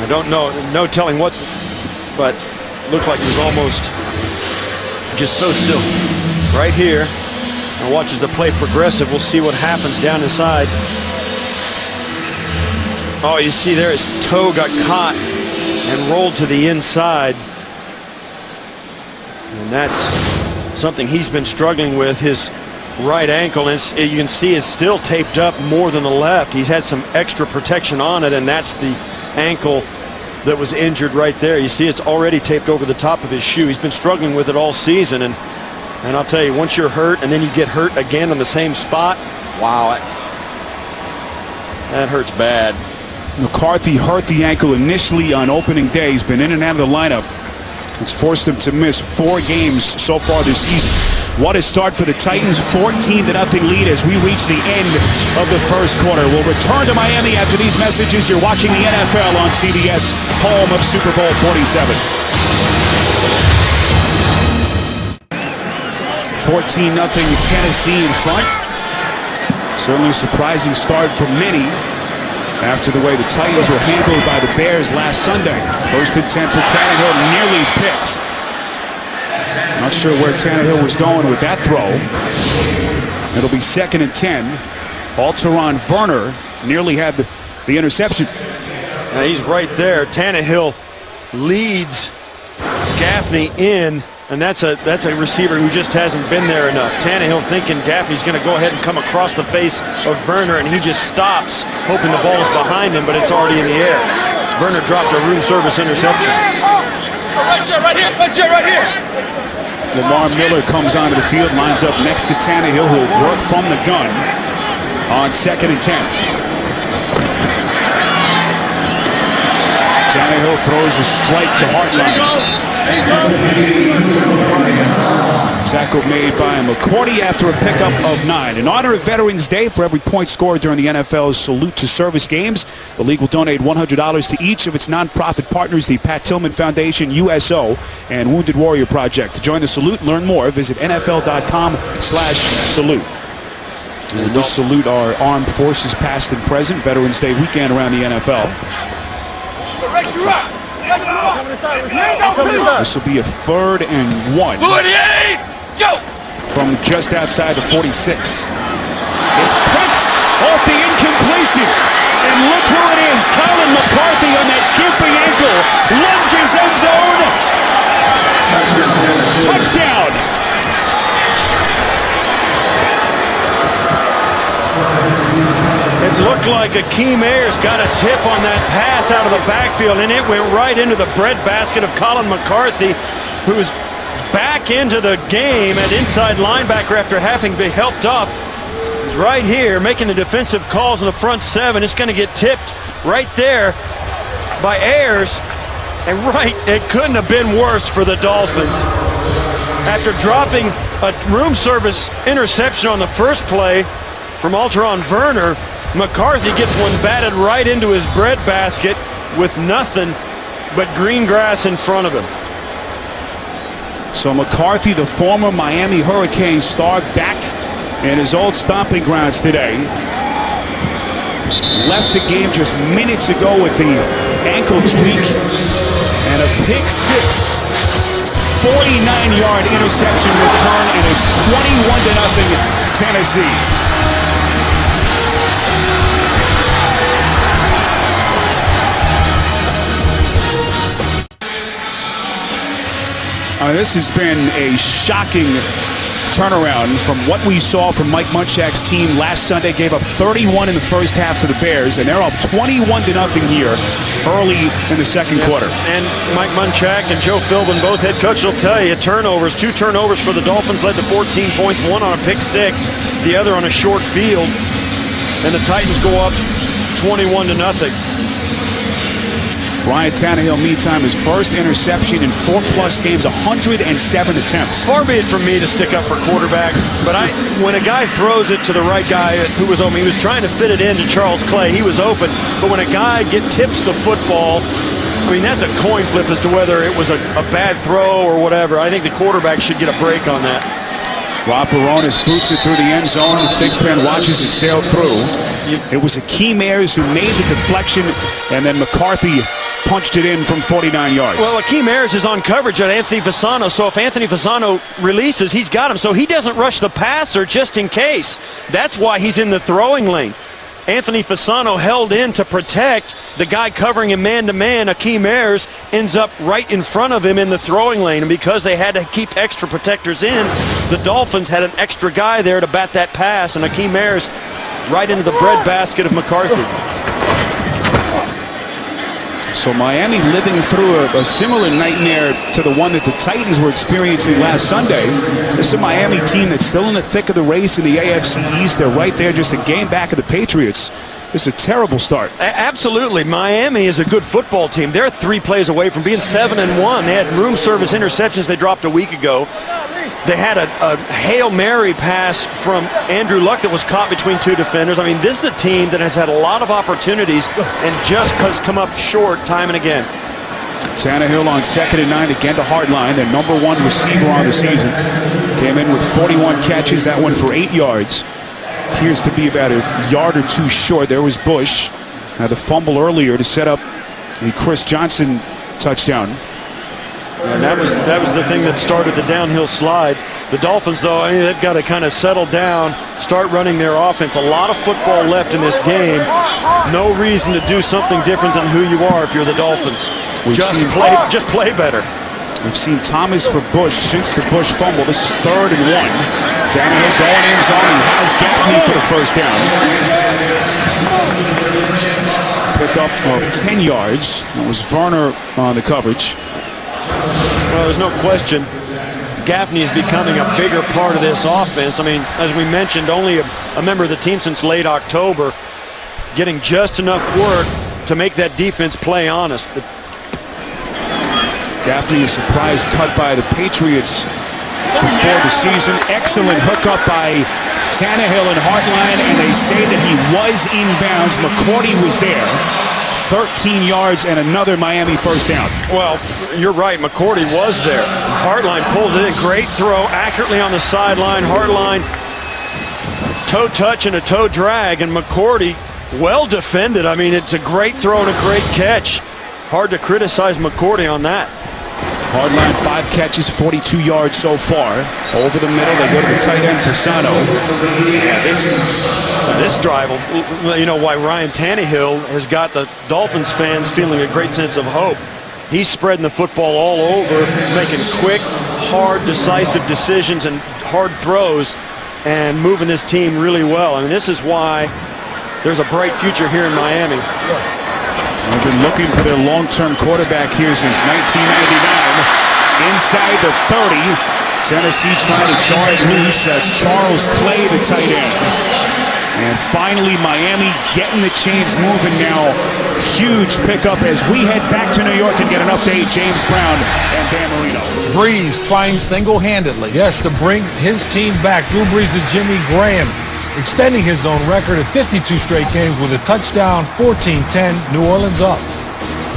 I don't know, no telling what, but looked like he was almost just so still. Right here. And watch as the play progressive. We'll see what happens down inside. Oh, you see there his toe got caught and rolled to the inside. And that's something he's been struggling with, his right ankle. And you can see it's still taped up more than the left. He's had some extra protection on it, and that's the ankle that was injured right there. You see it's already taped over the top of his shoe. He's been struggling with it all season, and I'll tell you, once you're hurt and then you get hurt again on the same spot, wow, that hurts bad. McCarthy hurt the ankle initially on opening day. He's been in and out of the lineup. It's forced him to miss 4 games so far this season. What a start for the Titans, 14-0 lead as we reach the end of the first quarter. We'll return to Miami after these messages. You're watching the NFL on CBS, home of Super Bowl 47. 14-0 Tennessee in front. Certainly a surprising start for many after the way the Titans were handled by the Bears last Sunday. 1st and 10 for Tannehill, nearly picked. Not sure where Tannehill was going with that throw. It'll be 2nd and 10. Alteron Werner nearly had the interception. Now he's right there. Tannehill leads Gaffney in. And that's a receiver who just hasn't been there enough. Tannehill thinking Gaffney's going to go ahead and come across the face of Werner, and he just stops, hoping the ball's behind him, but it's already in the air. Verner dropped a room service interception. Right here. Lamar Miller comes onto the field, lines up next to Tannehill, who will work from the gun on 2nd and 10. Tannehill throws a strike to Hartline. Tackle made by McCourty after a pickup of 9. In honor of Veterans Day, for every point scored during the NFL's Salute to Service games, the league will donate $100 to each of its nonprofit partners, the Pat Tillman Foundation, USO, and Wounded Warrior Project. To join the salute, learn more, visit NFL.com/salute. And we salute our armed forces past and present. Veterans Day weekend around the NFL. This will be a 3rd and 1 from just outside the 46. It's picked off the incompletion. And look who it is. Colin McCarthy on that gimping ankle. Lunges end zone. Touchdown. It looked like Akeem Ayers got a tip on that pass out of the backfield, and it went right into the breadbasket of Colin McCarthy, who's back into the game at inside linebacker after having been helped up. He's right here making the defensive calls in the front 7. It's going to get tipped right there by Ayers. And it couldn't have been worse for the Dolphins. After dropping a room service interception on the first play from Alteron Verner, McCarthy gets one batted right into his breadbasket with nothing but green grass in front of him. So McCarthy, the former Miami Hurricane star, back in his old stomping grounds today. Left the game just minutes ago with the ankle tweak and a pick 6. 49-yard interception return, and it's 21-0 Tennessee. This has been a shocking turnaround from what we saw from Mike Munchak's team last Sunday. Gave up 31 in the first half to the Bears, and they're up 21-0 here early in the second quarter. And Mike Munchak and Joe Philbin, both head coaches, will tell you, turnovers, 2 turnovers for the Dolphins led to 14 points, one on a pick 6, the other on a short field, and the Titans go up 21-0. Ryan Tannehill, meantime, his first interception in 4+ games, 107 attempts. Far be it from me to stick up for quarterbacks, but when a guy throws it to the right guy who was open, he was trying to fit it into Charles Clay. He was open, but when a guy tips the football, I mean, that's a coin flip as to whether it was a bad throw or whatever. I think the quarterback should get a break on that. Rob Baronis boots it through the end zone. Thigpen watches it sail through. It was Akeem Ayers who made the deflection, and then McCarthy punched it in from 49 yards. Well, Akeem Ayers is on coverage at Anthony Fasano, so if Anthony Fasano releases, he's got him. So he doesn't rush the passer just in case. That's why he's in the throwing lane. Anthony Fasano held in to protect the guy covering him man-to-man. Akeem Ayers ends up right in front of him in the throwing lane, and because they had to keep extra protectors in, the Dolphins had an extra guy there to bat that pass, and Akeem Ayers right into the breadbasket of McCarthy. So Miami living through a similar nightmare to the one that the Titans were experiencing last Sunday. This is a Miami team that's still in the thick of the race in the AFC East. They're right there, just a game back of the Patriots. This is a terrible start. Absolutely. Miami is a good football team. They're 3 plays away from being 7-1. They had room service interceptions they dropped a week ago. They had a Hail Mary pass from Andrew Luck that was caught between 2 defenders. I mean, this is a team that has had a lot of opportunities and just has come up short time and again. Tannehill on 2nd and 9 again to Hartline, their #1 receiver on the season. Came in with 41 catches, that one for 8 yards. Appears to be about a yard or 2 short. There was Bush. The fumble earlier to set up the Chris Johnson touchdown. And that was the thing that started the downhill slide. The Dolphins, though, I mean, they've got to kind of settle down, start running their offense. A lot of football left in this game. No reason to do something different than who you are if you're the Dolphins. Just play better. We've seen Thomas for Bush since the Bush fumble. This is 3rd and 1. Tannehill going in zone. He has Gaffney for the first down. pickup of 10 yards. That was Varner on the coverage. Well, there's no question Gaffney is becoming a bigger part of this offense. I mean, as we mentioned, only a member of the team since late October, getting just enough work to make that defense play honest. Gaffney, a surprise cut by the Patriots before the season. Excellent hookup by Tannehill and Hartline, and they say that he was inbounds. McCourty was there. 13 yards and another Miami first down. Well, you're right. McCourty was there. Hartline pulls it in. Great throw, accurately on the sideline. Hartline, toe touch and a toe drag, and McCourty well defended. I mean, it's a great throw and a great catch. Hard to criticize McCourty on that. Hardline, 5 catches, 42 yards so far. Over the middle, they go to the tight end, Fasano. Yeah, this drive, you know why Ryan Tannehill has got the Dolphins fans feeling a great sense of hope. He's spreading the football all over, making quick, hard, decisive decisions and hard throws, and moving this team really well. I mean, this is why there's a bright future here in Miami. They've been looking for their long-term quarterback here since 1999. Inside the 30, Tennessee trying to charge loose. That's Charles Clay, the tight end. And finally, Miami getting the chains moving now. Huge pickup as we head back to New York and get an update. James Brown and Dan Marino. Brees trying single-handedly. Yes, to bring his team back. Drew Brees to Jimmy Graham, extending his own record of 52 straight games with a touchdown, 14-10, New Orleans up.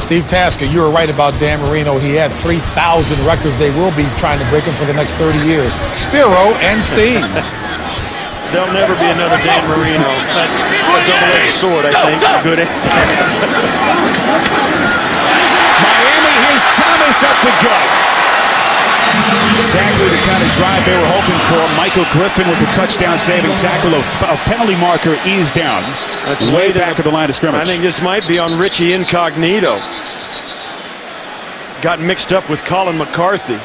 Steve Tasker, you were right about Dan Marino. He had 3,000 records. They will be trying to break him for the next 30 years. Spiro and Steve. There'll never be another Dan Marino. That's a double-edged sword, I think. Good. Miami, here's Thomas up the gut. Exactly the kind of drive they were hoping for. Michael Griffin with the touchdown-saving tackle. A penalty marker is down. That's way back at the line of scrimmage. I think this might be on Richie Incognito. Got mixed up with Colin McCarthy.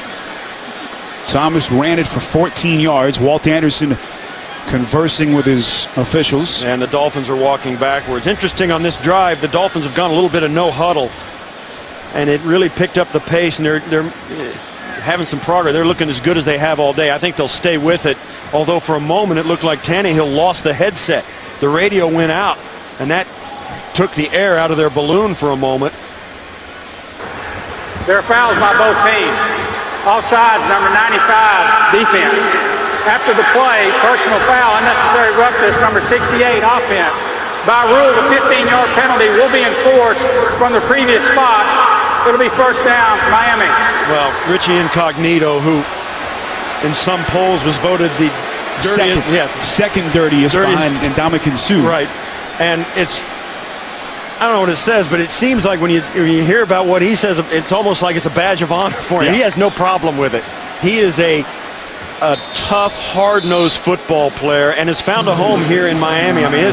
Thomas ran it for 14 yards. Walt Anderson conversing with his officials. And the Dolphins are walking backwards. Interesting on this drive, the Dolphins have gone a little bit of no huddle. And it really picked up the pace, and they're having some progress. They're looking as good as they have all day. I think they'll stay with it, although for a moment it looked like Tannehill lost the headset. The radio went out, and that took the air out of their balloon for a moment. There are fouls by both teams. Offsides, number 95, defense. After the play, personal foul, unnecessary roughness, number 68, offense. By rule, the 15-yard penalty will be enforced from the previous spot. It'll be first down, Miami. Well, Richie Incognito, who in some polls was voted the second dirtiest behind Ndamukong Suh. Right. And it's, I don't know what it says, but it seems like when you hear about what he says, it's almost like it's a badge of honor for him. Yeah. He has no problem with it. He is a tough, hard-nosed football player and has found a home here in Miami. I mean,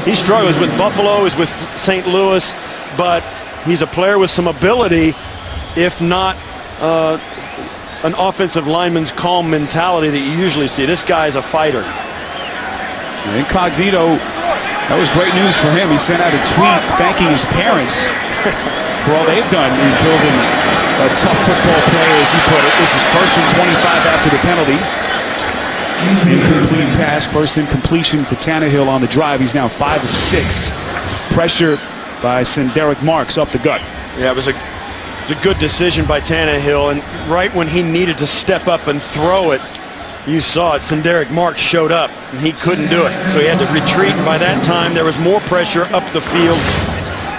he struggles with Buffalo, he's with St. Louis, but he's a player with some ability, if not an offensive lineman's calm mentality that you usually see. This guy's a fighter. Incognito, that was great news for him. He sent out a tweet thanking his parents for all they've done in building a tough football player, as he put it. This is 1st and 25 after the penalty. Incomplete pass, first incompletion for Tannehill on the drive. He's now 5 of 6. Pressure by Senderick Marks up the gut. Yeah, it was a good decision by Tannehill, and right when he needed to step up and throw it, you saw it. Senderick Marks showed up, and he couldn't do it, so he had to retreat. And by that time, there was more pressure up the field,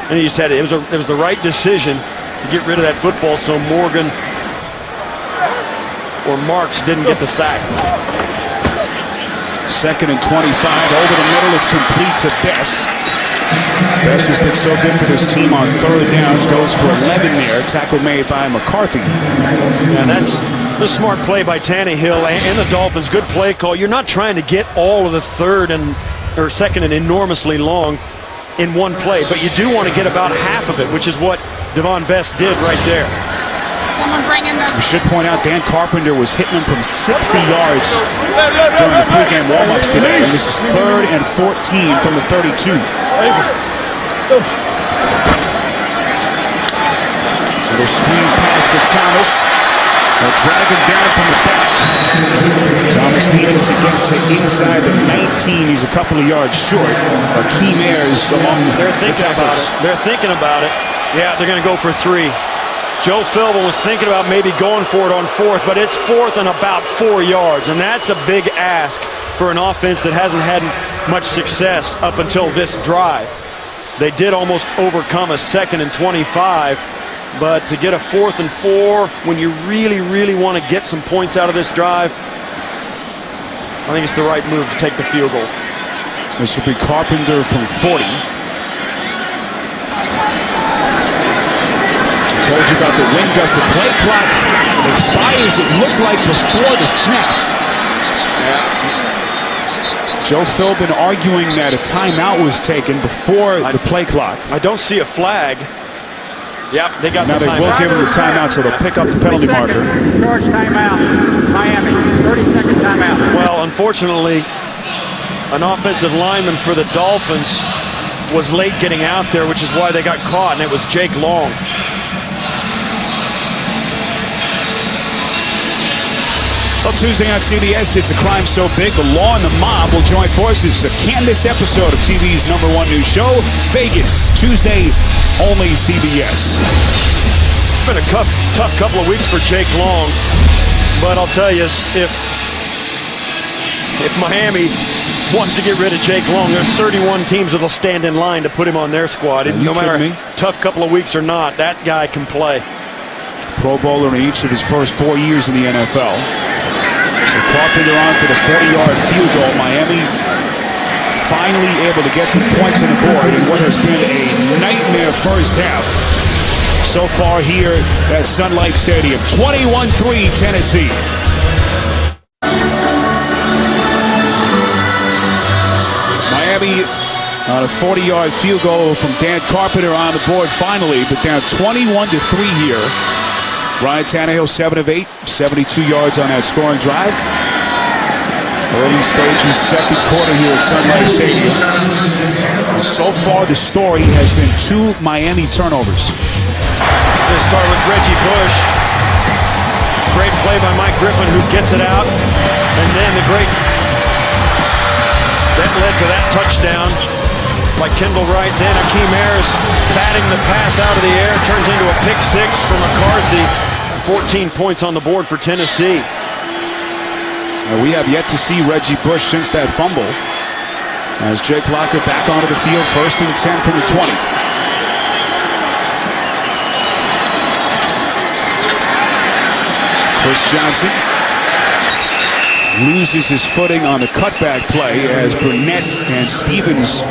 and he just had it. It was the right decision to get rid of that football, so Morgan or Marks didn't get the sack. 2nd and 25 over the middle. It's complete to Bess. Bess has been so good for this team on 3rd downs. Goes for 11 there. Tackle made by McCarthy. And that's a smart play by Tannehill and the Dolphins. Good play call. You're not trying to get all of the 3rd or 2nd and enormously long in one play, but you do want to get about half of it, which is what Devon Bess did right there. We should point out Dan Carpenter was hitting him from 60 yards during the pregame warm-ups today. And this is 3rd and 14 from the 32. Little screen pass for Thomas. They'll drag him down from the back. Thomas needing to get to inside the 19. He's a couple of yards short. Akeem Ayers among They're the thinking about tacklers. it. They're thinking about it. Yeah, they're going to go for 3. Joe Philbin was thinking about maybe going for it on 4th, but it's 4th and about 4 yards, and that's a big ask for an offense that hasn't had much success up until this drive. They did almost overcome a 2nd and 25, but to get a 4th and 4 when you really, really want to get some points out of this drive, I think it's the right move to take the field goal. This will be Carpenter from 40. I told you about the wind gust. The play clock expires, it looked like, before the snap. Joe Philbin arguing that a timeout was taken before the play clock. I don't see a flag. Yep, they got Now the they timeout. will give him the timeout, so they'll pick up the penalty marker. George timeout. Miami. 30-second timeout. Well, unfortunately, an offensive lineman for the Dolphins was late getting out there, which is why they got caught, and it was Jake Long. Well, Tuesday on CBS, it's a crime so big, the law and the mob will join forces. A canvas episode of TV's #1 news show, Vegas, Tuesday, only CBS. It's been a tough couple of weeks for Jake Long, but I'll tell you, if Miami wants to get rid of Jake Long, there's 31 teams that'll stand in line to put him on their squad. And no matter tough couple of weeks or not, that guy can play. Pro Bowler in each of his first 4 years in the NFL. So Carpenter on for the 40-yard field goal. Miami finally able to get some points on the board in what has been a nightmare first half so far here at Sun Life Stadium. 21-3 Tennessee. Miami on a 40-yard field goal from Dan Carpenter on the board finally, but down 21-3 here. Ryan Tannehill 7 of 8, 72 yards on that scoring drive. Early stages, second quarter here at Sun Life Stadium. And so far, the story has been 2 Miami turnovers. They start with Reggie Bush. Great play by Mike Griffin, who gets it out. And then that led to that touchdown by Kendall Wright. Then Akeem Ayers batting the pass out of the air. Turns into a pick 6 for McCarthy. 14 points on the board for Tennessee. We have yet to see Reggie Bush since that fumble. As Jake Locker back onto the field, 1st and 10 from the 20. Chris Johnson loses his footing on the cutback play as Burnett and Stevens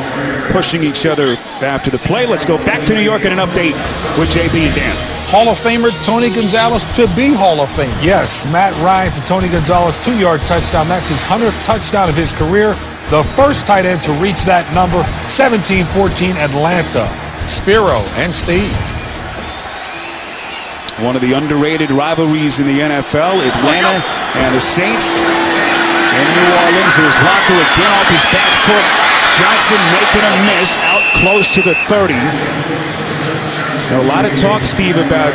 pushing each other after the play. Let's go back to New York and an update with JB and Dan. Hall of Famer Tony Gonzalez to be Hall of Fame. Yes, Matt Ryan for Tony Gonzalez, 2-yard touchdown. That's his 100th touchdown of his career. The first tight end to reach that number, 17-14 Atlanta. Spiro and Steve. One of the underrated rivalries in the NFL, Atlanta and the Saints in New Orleans. Here's Locker again off his back foot. Johnson making a miss out close to the 30. Now, a lot of talk, Steve, about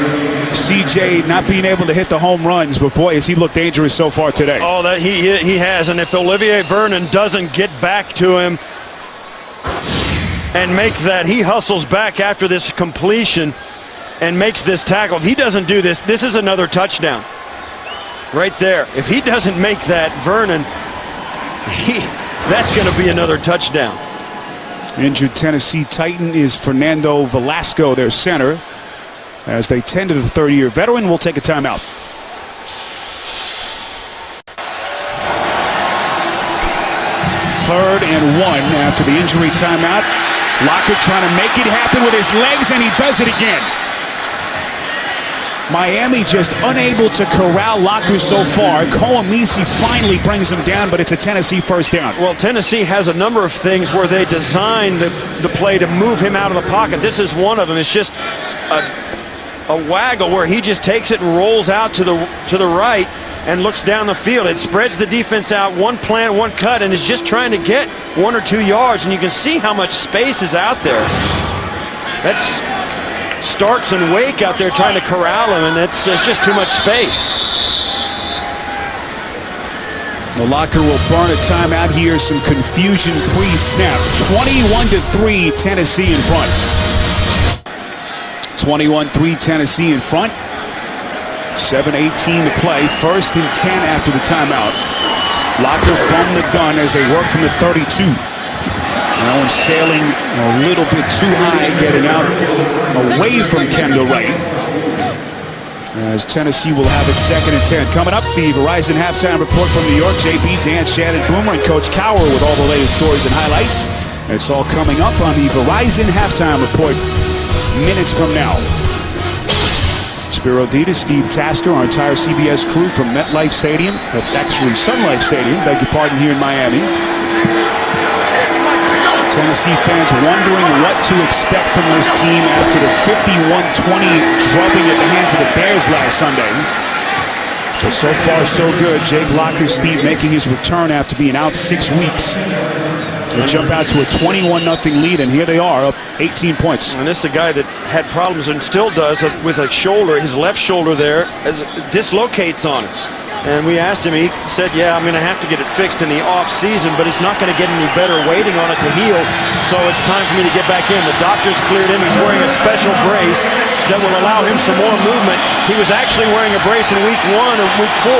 CJ not being able to hit the home runs, but boy, has he looked dangerous so far today. Oh, that he has, and if Olivier Vernon doesn't get back to him and make that, he hustles back after this completion and makes this tackle. If he doesn't do this, this is another touchdown right there. If he doesn't make that, Vernon, that's going to be another touchdown. Injured Tennessee Titan is Fernando Velasco, their center. As they tend to the 30-year veteran, will take a timeout. Third and 1 after the injury timeout. Locker trying to make it happen with his legs, and he does it again. Miami just unable to corral Locker so far. Koamisi finally brings him down, but it's a Tennessee first down. Well, Tennessee has a number of things where they design the play to move him out of the pocket. This is one of them. It's just a waggle where he just takes it and rolls out to the right and looks down the field. It spreads the defense out, one plant, one cut, and is just trying to get 1 or 2 yards, and you can see how much space is out there. That's Starks and Wake out there trying to corral him, and it's just too much space. The locker will burn a timeout here. Some confusion pre-snap. 21-3, Tennessee in front. 21-3, Tennessee in front. 7:18 to play. 1st and 10 after the timeout. Locker from the gun as they work from the 32. That one's sailing a little bit too high, getting out away from Kendall Wright. As Tennessee will have it 2nd and 10. Coming up, the Verizon halftime report from New York. JB, Dan, Shannon, Boomer, and Coach Cowher with all the latest scores and highlights. It's all coming up on the Verizon halftime report minutes from now. Spiro Ditas, Steve Tasker, our entire CBS crew from MetLife Stadium, actually Sun Life Stadium, beg your pardon, here in Miami. Tennessee fans wondering what to expect from this team after the 51-20 drubbing at the hands of the Bears last Sunday. But so far, so good. Jake Locker, Steve, making his return after being out 6 weeks. They jump out to a 21-0 lead, and here they are, up 18 points. And this is a guy that had problems and still does with a shoulder, his left shoulder there, as it dislocates on it. And we asked him, he said, yeah, I'm going to have to get it fixed in the off-season, but it's not going to get any better waiting on it to heal, so it's time for me to get back in. The doctor's cleared him. He's wearing a special brace that will allow him some more movement. He was actually wearing a brace in week 1 or week 4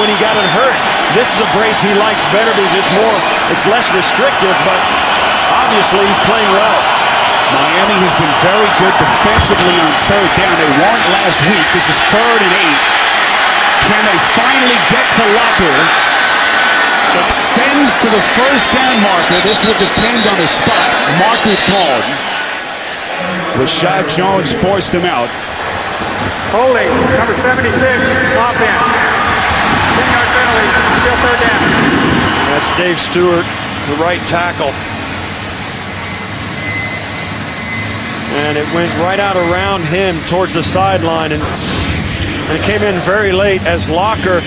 when he got it hurt. This is a brace he likes better because it's less restrictive, but obviously he's playing well. Miami has been very good defensively on 3rd down. They weren't last week. This is 3rd and 8. Can they finally get to Locker? Extends to the 1st down marker. This will depend on the spot. Marker thrown. Rashad Jones forced him out. Holding, number 76, offense. 10-yard penalty, still 3rd down. That's Dave Stewart, the right tackle. And it went right out around him towards the sideline, and it came in very late as Locker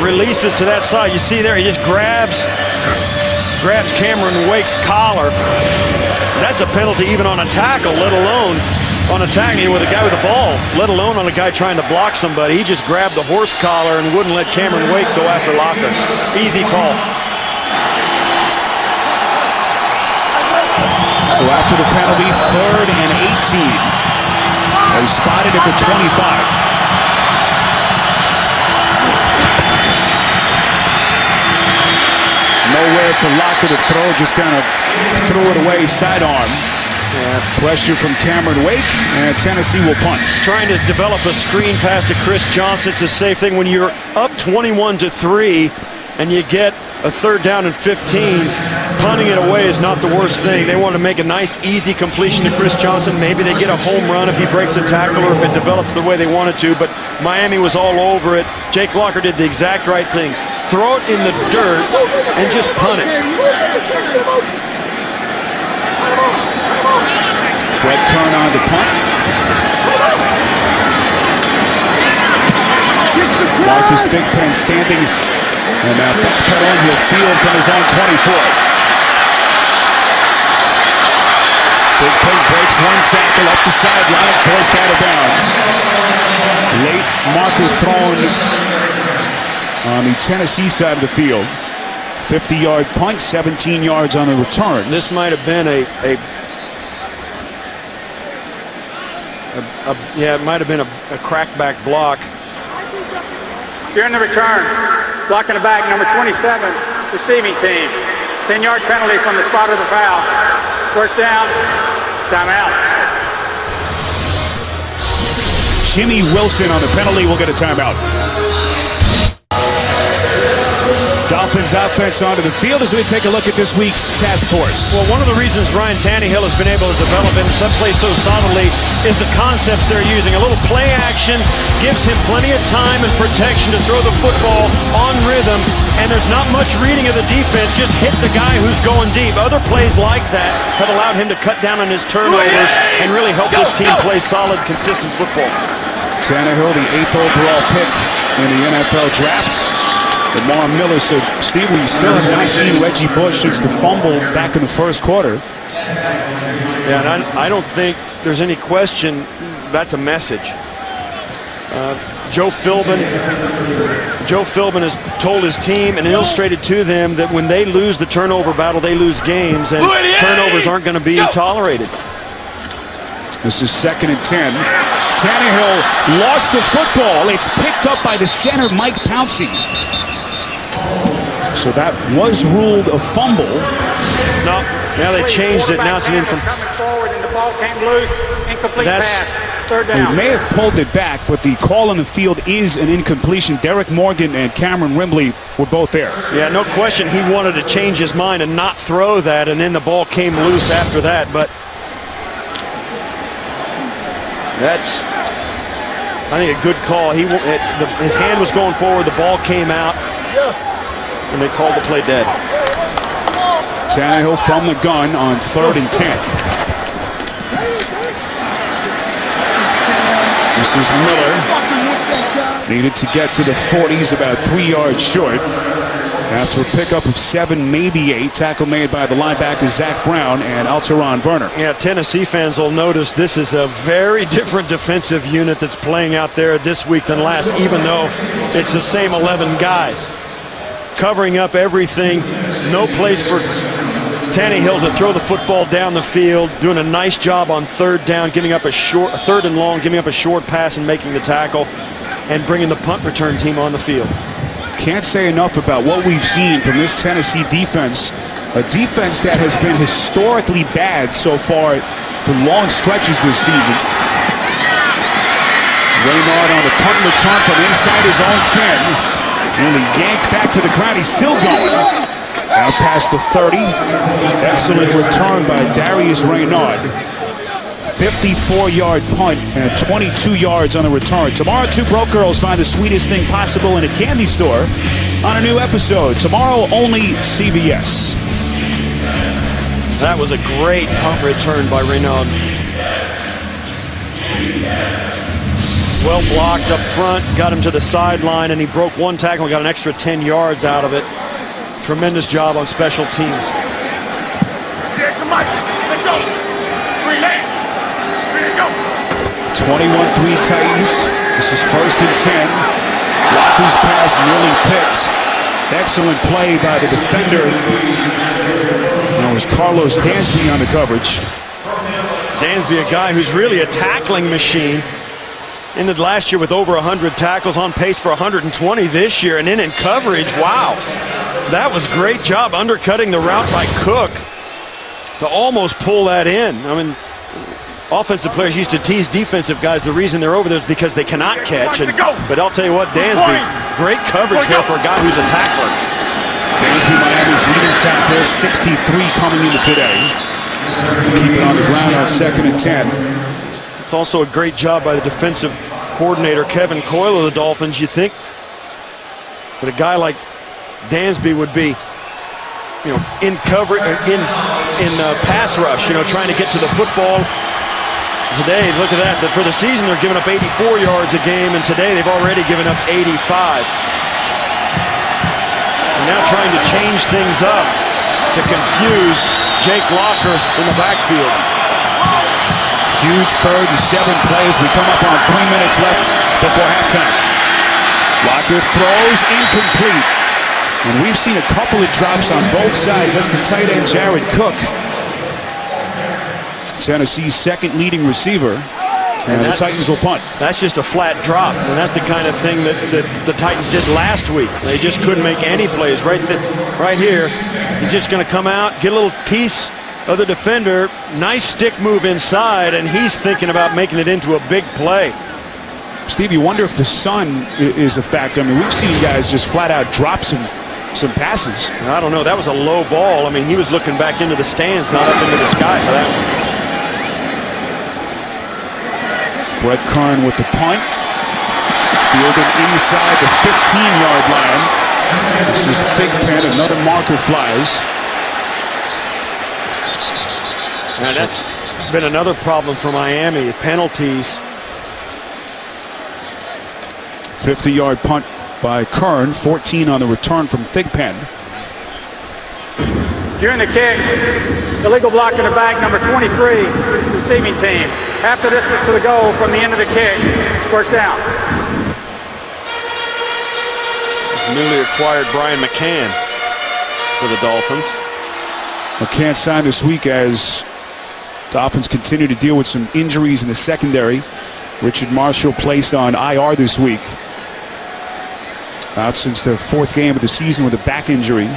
releases to that side. You see there, he just grabs Cameron Wake's collar. That's a penalty even on a tackle, let alone on a tackle with a guy with a ball, let alone on a guy trying to block somebody. He just grabbed the horse collar and wouldn't let Cameron Wake go after Locker. Easy call. So after the penalty, 3rd and 18. They spotted at the 25. Nowhere for Locker to throw, just kind of threw it away sidearm. Pressure from Cameron Wake, and Tennessee will punt. Trying to develop a screen pass to Chris Johnson. It's a safe thing when you're up 21-3 and you get a 3rd down and 15. Punting it away is not the worst thing. They want to make a nice, easy completion to Chris Johnson. Maybe they get a home run if he breaks a tackle or if it develops the way they wanted to, but Miami was all over it. Jake Locker did the exact right thing. Throw it in the dirt and just punt it. Brett Kern on the punt. Marcus Thigpen standing and now backpedaling. He'll field from his own 24. Thigpen breaks one tackle up the sideline, forced out of bounds. Late marker thrown on the Tennessee side of the field. 50-yard punt, 17 yards on the return. This might have been it might have been a crackback block. Here in the return, blocking the back, number 27, receiving team. 10-yard penalty from the spot of the foul. 1st down, timeout. Jimmy Wilson on the penalty will get a timeout. Dolphins offense onto the field as we take a look at this week's task force. Well, one of the reasons Ryan Tannehill has been able to develop him someplace so solidly is the concepts they're using. A little play action gives him plenty of time and protection to throw the football on rhythm, and there's not much reading of the defense. Just hit the guy who's going deep. Other plays like that have allowed him to cut down on his turnovers and really help this team play solid, consistent football. Tannehill, the 8th overall pick in the NFL draft. Lamar Miller. So, Steve, we still have not seen Reggie Bush since the fumble back in the first quarter. Yeah, and I don't think there's any question that's a message. Joe Philbin has told his team and illustrated to them that when they lose the turnover battle, they lose games, and turnovers aren't going to be tolerated. This is 2nd and 10. Tannehill lost the football. It's picked up by the center, Mike Pouncey. So that was ruled a fumble. No, now they changed it. Now it's an incomplete. Coming forward and the ball came loose. Incomplete pass. 3rd He down. may have pulled it back, but the call on the field is an incompletion. Derek Morgan and Cameron Rimbley were both there. Yeah, no question. He wanted to change his mind and not throw that, and then the ball came loose after that. But that's, I think, a good call. His hand was going forward. The ball came out, and they called the play dead. Tannehill from the gun on 3rd and 10. This is Miller. Needed to get to the 40s, about 3 yards short. After a pickup of 7, maybe 8. Tackle made by the linebacker Zach Brown and Alteron Werner. Yeah, Tennessee fans will notice this is a very different defensive unit that's playing out there this week than last, even though it's the same 11 guys. Covering up everything. No place for Tannehill to throw the football down the field, doing a nice job on 3rd down, giving up a 3rd and long, giving up a short pass and making the tackle, and bringing the punt return team on the field. Can't say enough about what we've seen from this Tennessee defense. A defense that has been historically bad so far for long stretches this season. Raynard on the punt return from inside his own 10. Nearly yanked back to the ground. He's still going. Now past the 30. Excellent return by Darius Raynard. 54-yard punt and 22 yards on the return. Tomorrow, 2 broke girls find the sweetest thing possible in a candy store on a new episode. Tomorrow, only CBS. That was a great punt return by Raynard. Well blocked up front, got him to the sideline, and he broke 1 tackle and got an extra 10 yards out of it. Tremendous job on special teams. Yeah, come on. Let's go. 21-3 Titans. This is 1st and 10. Locker's pass nearly picked. Excellent play by the defender. That was Carlos Dansby on the coverage. Dansby, a guy who's really a tackling machine. Ended last year with over 100 tackles, on pace for 120 this year, and then in coverage, wow. That was great job undercutting the route by Cook to almost pull that in. I mean, offensive players used to tease defensive guys. The reason they're over there is because they cannot catch. But I'll tell you what, Dansby, great coverage there for a guy who's a tackler. Dansby, Miami's leading tackler, 63 coming into today. Keep it on the ground on 2nd and 10. It's also a great job by the defensive coordinator, Kevin Coyle of the Dolphins. You'd think that a guy like Dansby would be, in cover, in pass rush, trying to get to the football. Today, look at that. For the season, they're giving up 84 yards a game, and today they've already given up 85. They're now trying to change things up to confuse Jake Locker in the backfield. Huge 3rd and 7 plays. We come up on 3 minutes left before halftime. Locker throws incomplete. And we've seen a couple of drops on both sides. That's the tight end, Jared Cook. Tennessee's 2nd leading receiver. And the Titans will punt. That's just a flat drop. And that's the kind of thing that the Titans did last week. They just couldn't make any plays. Right here, he's just going to come out, get a little piece of the defender. Nice stick move inside, and he's thinking about making it into a big play. Steve, you wonder if the sun is a factor. I mean, we've seen guys just flat out drop some passes. I don't know. That was a low ball. I mean, he was looking back into the stands, not up into the sky for that one. Brett Kern with the punt. Fielded inside the 15-yard line. This is Thigpen. Another marker flies. And that's been another problem for Miami. Penalties. 50-yard punt by Kern, 14 on the return from Thigpen. During the kick, illegal block in the back, number 23, receiving team. Half the distance to the goal from the end of the kick. First down. Newly acquired Brian McCann for the Dolphins. McCann signed this week as Dolphins continue to deal with some injuries in the secondary. Richard Marshall placed on IR this week. Out since their 4th game of the season with a back injury.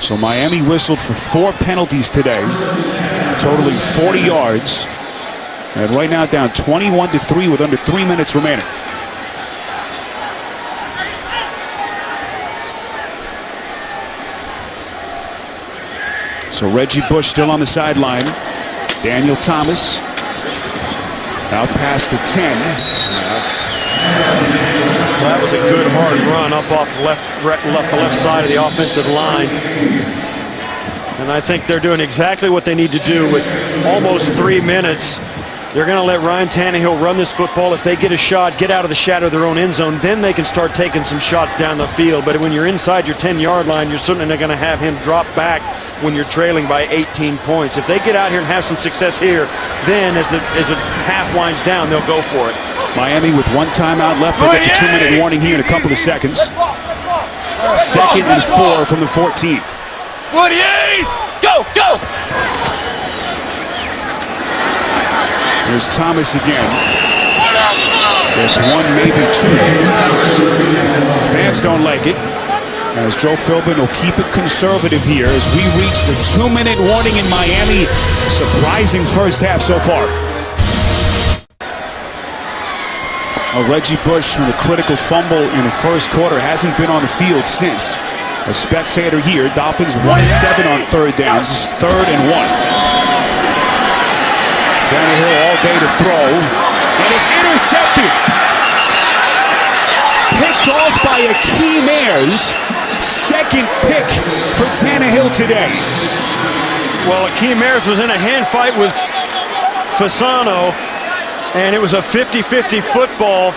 So Miami whistled for 4 penalties today, totaling 40 yards. And right now down 21-3 with under 3 minutes remaining. So Reggie Bush still on the sideline. Daniel Thomas out past the 10. That was a good hard run up off the left side of the offensive line. And I think they're doing exactly what they need to do with almost 3 minutes. They're going to let Ryan Tannehill run this football. If they get a shot, get out of the shadow of their own end zone, then they can start taking some shots down the field. But when you're inside your 10-yard line, you're certainly not going to have him drop back when you're trailing by 18 points. If they get out here and have some success here, then as the half winds down, they'll go for it. Miami with 1 timeout left. They get the 2-minute warning here in a couple of seconds. 2nd and 4 from the 14. Woody, go, go! There's Thomas again. There's 1, maybe 2. Fans don't like it, as Joe Philbin will keep it conservative here as we reach the 2-minute warning in Miami. Surprising first half so far. Reggie Bush, with a critical fumble in the first quarter, hasn't been on the field since. A spectator here. Dolphins 1-7 on 3rd downs. This is 3rd and 1. Tannehill all day to throw, and it's intercepted. Picked off by Akeem Ayers. 2nd pick for Tannehill today. Well, Akeem Ayers was in a hand fight with Fasano, and it was a 50-50 football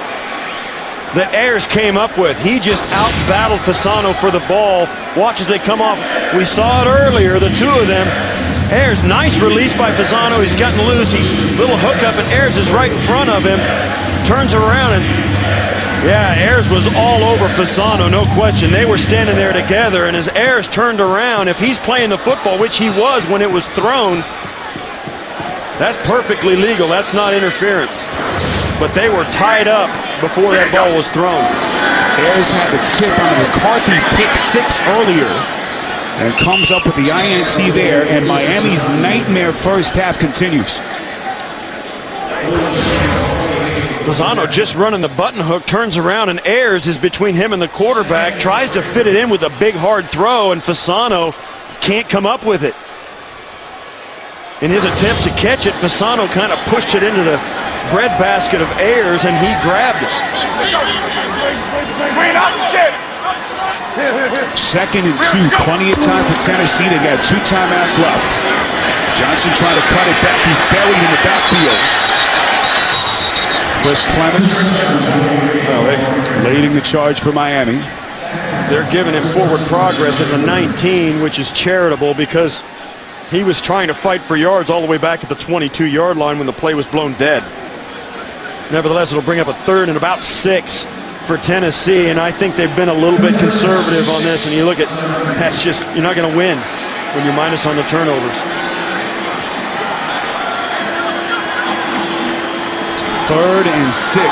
that Ayers came up with. He just out-battled Fasano for the ball. Watch as they come off. We saw it earlier, the 2 of them. Ayers, nice release by Fasano. He's gotten loose. He little hookup, and Ayers is right in front of him. Turns around, and yeah, Ayers was all over Fasano, no question. They were standing there together, and as Ayers turned around, if he's playing the football, which he was when it was thrown, that's perfectly legal. That's not interference. But they were tied up before that ball was thrown. Ayers had the tip on the McCarthy pick 6 earlier, and comes up with the INT there, and Miami's nightmare first half continues. Fasano just running the button hook, turns around, and Ayers is between him and the quarterback, tries to fit it in with a big hard throw, and Fasano can't come up with it. In his attempt to catch it, Fasano kind of pushed it into the breadbasket of Ayers, and he grabbed it. 2nd and 2, plenty of time for Tennessee. They got 2 timeouts left. Johnson trying to cut it back. He's buried in the backfield. Chris Clemens leading the charge for Miami. They're giving him forward progress at the 19, which is charitable because he was trying to fight for yards all the way back at the 22-yard line when the play was blown dead. Nevertheless, it'll bring up a 3rd and about 6 for Tennessee, and I think they've been a little bit conservative on this, and you look at, that's just, you're not going to win when you're minus on the turnovers. 3rd and 6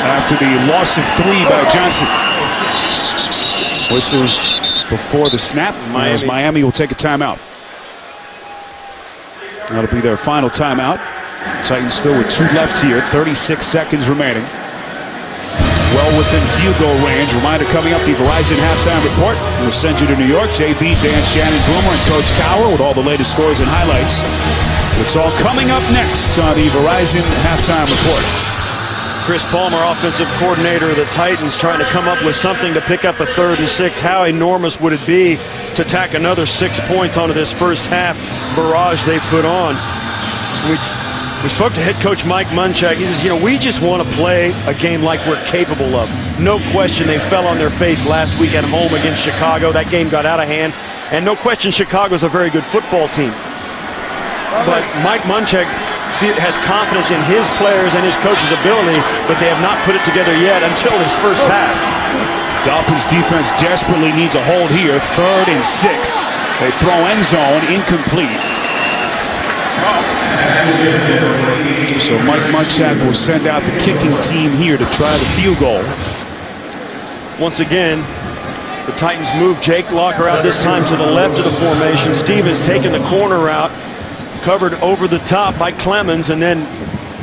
after the loss of 3 by Johnson. Whistles before the snap, as Miami will take a timeout. That'll be their final timeout. Titans still with 2 left here, 36 seconds remaining. Well within field goal range. Reminder coming up, the Verizon Halftime Report. We'll send you to New York. JB, Dan, Shannon, Boomer, and Coach Cowher with all the latest scores and highlights. It's all coming up next on the Verizon Halftime Report. Chris Palmer, offensive coordinator of the Titans, trying to come up with something to pick up a 3rd and 6. How enormous would it be to tack another 6 points onto this first half barrage they put on? We spoke to head coach Mike Munchak. He says, we just want to play a game like we're capable of. No question they fell on their face last week at home against Chicago. That game got out of hand. And no question Chicago's a very good football team. But Mike Munchak has confidence in his players and his coach's ability, but they have not put it together yet until this first half. Dolphins defense desperately needs a hold here. 3rd and 6. They throw end zone, incomplete. So Mike Munchak will send out the kicking team here to try the field goal. Once again, the Titans move Jake Locker out this time to the left of the formation. Stevens taking the corner route, covered over the top by Clemens, and then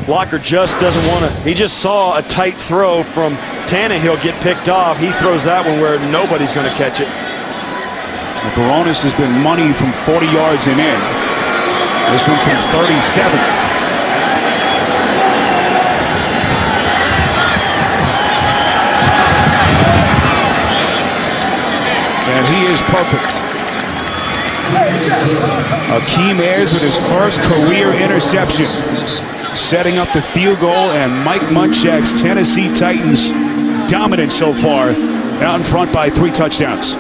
Locker just doesn't want to. He just saw a tight throw from Tannehill get picked off. He throws that one where nobody's going to catch it. Baronis has been money from 40 yards and in. This one from 37. And he is perfect. Akeem Ayers with his first career interception, setting up the field goal, and Mike Munchak's Tennessee Titans dominant so far, out in front by 3 touchdowns.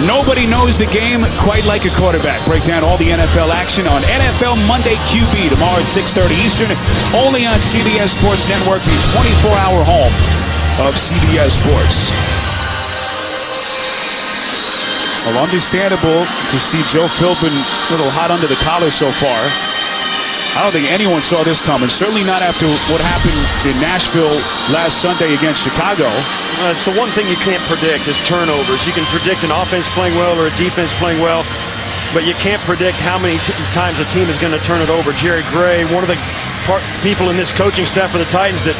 Nobody knows the game quite like a quarterback. Break down all the NFL action on NFL Monday QB tomorrow at 6:30 Eastern, only on CBS Sports Network, the 24-hour home of CBS Sports. Well, understandable to see Joe Philbin a little hot under the collar so far. I don't think anyone saw this coming. Certainly not after what happened in Nashville last Sunday against Chicago. It's the one thing you can't predict is turnovers. You can predict an offense playing well or a defense playing well, but you can't predict how many times a team is going to turn it over. Jerry Gray, one of the people in this coaching staff for the Titans that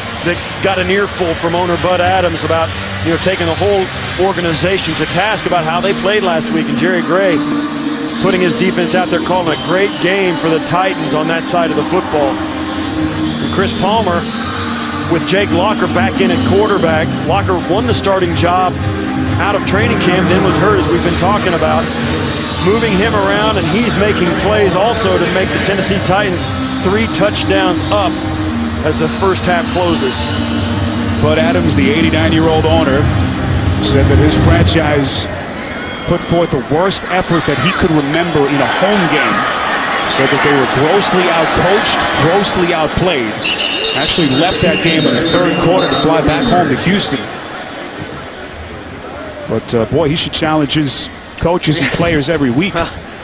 got an earful from owner Bud Adams about taking the whole organization to task about how they played last week, and Jerry Gray putting his defense out there, calling a great game for the Titans on that side of the football. And Chris Palmer with Jake Locker back in at quarterback. Locker won the starting job out of training camp, then was hurt, as we've been talking about. Moving him around, and he's making plays also to make the Tennessee Titans 3 touchdowns up as the first half closes. Bud Adams, the 89-year-old owner, said that his franchise put forth the worst effort that he could remember in a home game. Said that they were grossly outcoached, grossly outplayed. Actually left that game in the 3rd quarter to fly back home to Houston. But boy, he should challenge his coaches and players every week.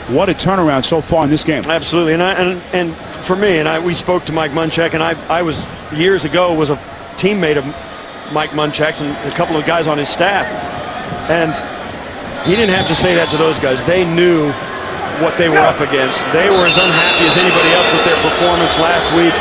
What a turnaround so far in this game. Absolutely, and for me, we spoke to Mike Munchak, and I was years ago was a teammate of Mike Munchak's and a couple of guys on his staff, and he didn't have to say that to those guys. They knew what they were up against. They were as unhappy as anybody else with their performance last week.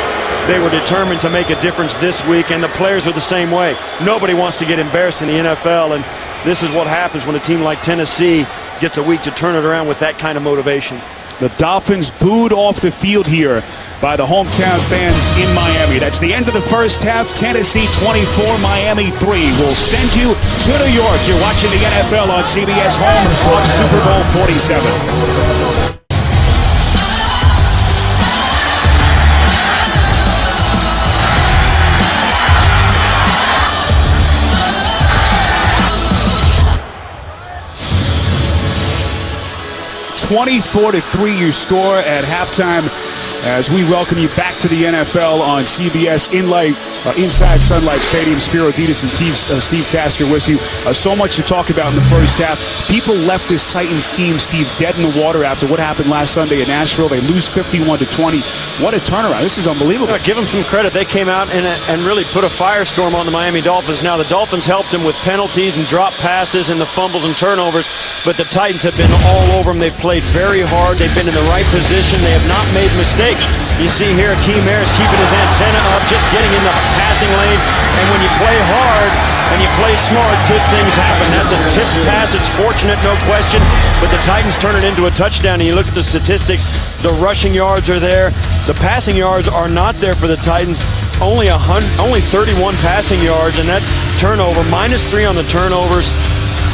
They were determined to make a difference this week, and the players are the same way. Nobody wants to get embarrassed in the NFL, and this is what happens when a team like Tennessee gets a week to turn it around with that kind of motivation. The Dolphins booed off the field here by the hometown fans in Miami. That's the end of the first half. Tennessee 24, Miami 3. We'll send you to New York. You're watching the NFL on CBS, home of Super Bowl 47. 24-3 your score at halftime as we welcome you back to the NFL on CBS inside Sun Life Stadium. Spiro Dedes and Steve Tasker with you. So much to talk about in the first half. People left this Titans team, Steve, dead in the water after what happened last Sunday in Nashville. They lose 51-20. What a turnaround. This is unbelievable. Give them some credit. They came out and really put a firestorm on the Miami Dolphins. Now, the Dolphins helped them with penalties and drop passes and the fumbles and turnovers, but the Titans have been all over them. They've played very hard. They've been in the right position. They have not made mistakes. You see here Akeem Ayers keeping his antenna up, just getting in the passing lane. And when you play hard and you play smart, good things happen. That's a tipped pass. It's fortunate, no question. But the Titans turn it into a touchdown. And you look at the statistics, the rushing yards are there. The passing yards are not there for the Titans. Only 31 passing yards, and that turnover, -3 on the turnovers.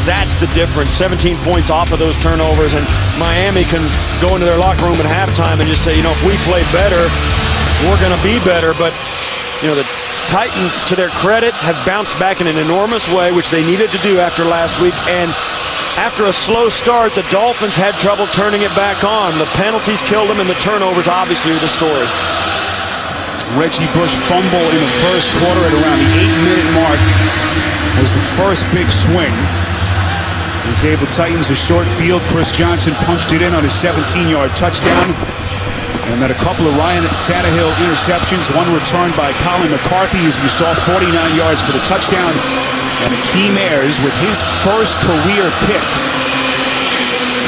That's the difference. 17 points off of those turnovers, and Miami can go into their locker room at halftime and just say, you know, if we play better, we're going to be better. But, you know, the Titans, to their credit, have bounced back in an enormous way, which they needed to do after last week. And after a slow start, the Dolphins had trouble turning it back on. The penalties killed them, and the turnovers obviously were the story. Reggie Bush fumble in the first quarter at around the 8-minute mark was the first big swing. It gave the Titans a short field. Chris Johnson punched it in on his 17-yard touchdown. And then a couple of Ryan Tannehill interceptions. One returned by Colin McCarthy, as you saw, 49 yards for the touchdown. And Akeem Ayers with his first career pick.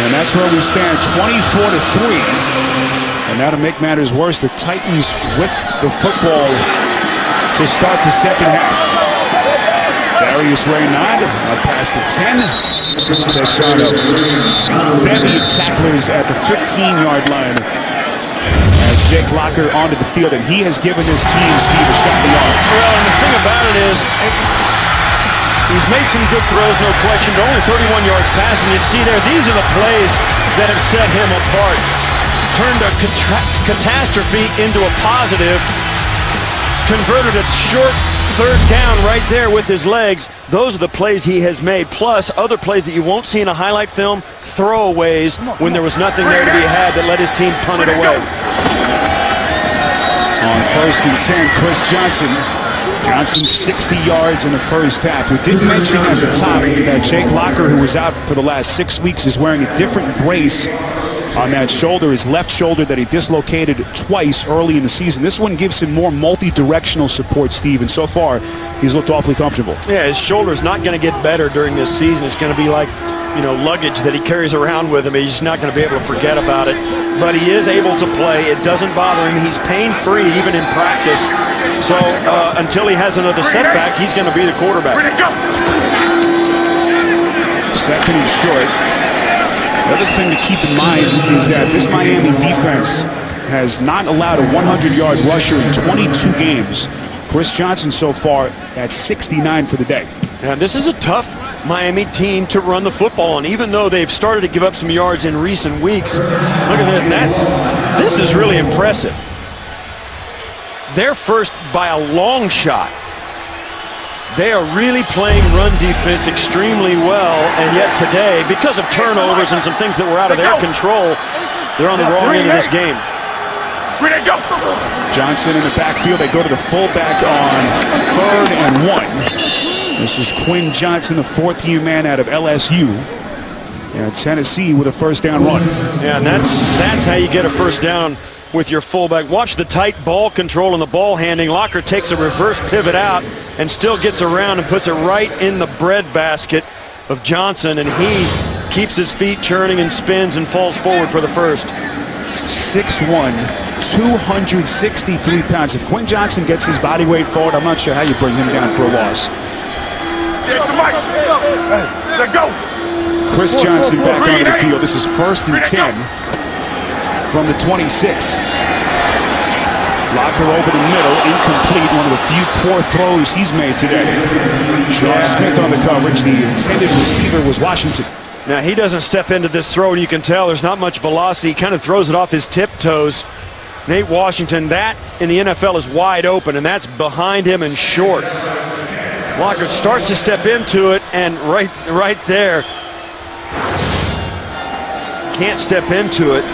And that's where we stand, 24-3. And now to make matters worse, the Titans with the football to start the second half. Darius Raynaud up past the 10. Takes on a bevy of tacklers at the 15-yard line as Jake Locker onto the field, and he has given his team, Steve, a shot in the arm. Well, and the thing about it is, he's made some good throws, no question, but only 31 yards passing. You see there, these are the plays that have set him apart. Turned a catastrophe into a positive, converted a short third down right there with his legs. Those are the plays he has made, plus other plays that you won't see in a highlight film, throwaways when there was nothing there to be had that let his team punt it away. On 1st and 10, Chris Johnson. Johnson 60 yards in the first half. We did mention at the top that Jake Locker, who was out for the last 6 weeks, is wearing a different brace on that shoulder, his left shoulder that he dislocated twice early in the season. This one gives him more multi-directional support, Steve, and so far he's looked awfully comfortable. Yeah, his shoulder's not going to get better during this season. It's going to be like, you know, luggage that he carries around with him. He's not going to be able to forget about it. But he is able to play. It doesn't bother him. He's pain-free even in practice. So until he has another setback, he's going to be the quarterback. Second and short. The other thing to keep in mind is that this Miami defense has not allowed a 100-yard rusher in 22 games. Chris Johnson so far at 69 for the day. And this is a tough Miami team to run the football on, even though they've started to give up some yards in recent weeks. Look at that. This is really impressive. They're first by a long shot. They are really playing run defense extremely well, and yet today, because of turnovers and some things that were out of their control, they're on the wrong end of this game. Johnson in the backfield. They go to the fullback on 3rd and 1. This is Quinn Johnson, the 4th-year man out of LSU. And Tennessee with a first down run. Yeah, and that's how you get a first down with your fullback. Watch the tight ball control and the ball handling. Locker takes a reverse pivot out and still gets around and puts it right in the breadbasket of Johnson, and he keeps his feet churning and spins and falls forward for the first. 6'1", 263 pounds. If Quinn Johnson gets his body weight forward, I'm not sure how you bring him down for a loss. Chris Johnson back onto the field. This is 1st and 10 from the 26. Locker over the middle, incomplete. One of the few poor throws he's made today. Sean Smith on the coverage. The intended receiver was Washington. Now, he doesn't step into this throw, and you can tell there's not much velocity. He kind of throws it off his tiptoes. Nate Washington, that in the NFL is wide open, and that's behind him and short. Locker starts to step into it, and right there, can't step into it.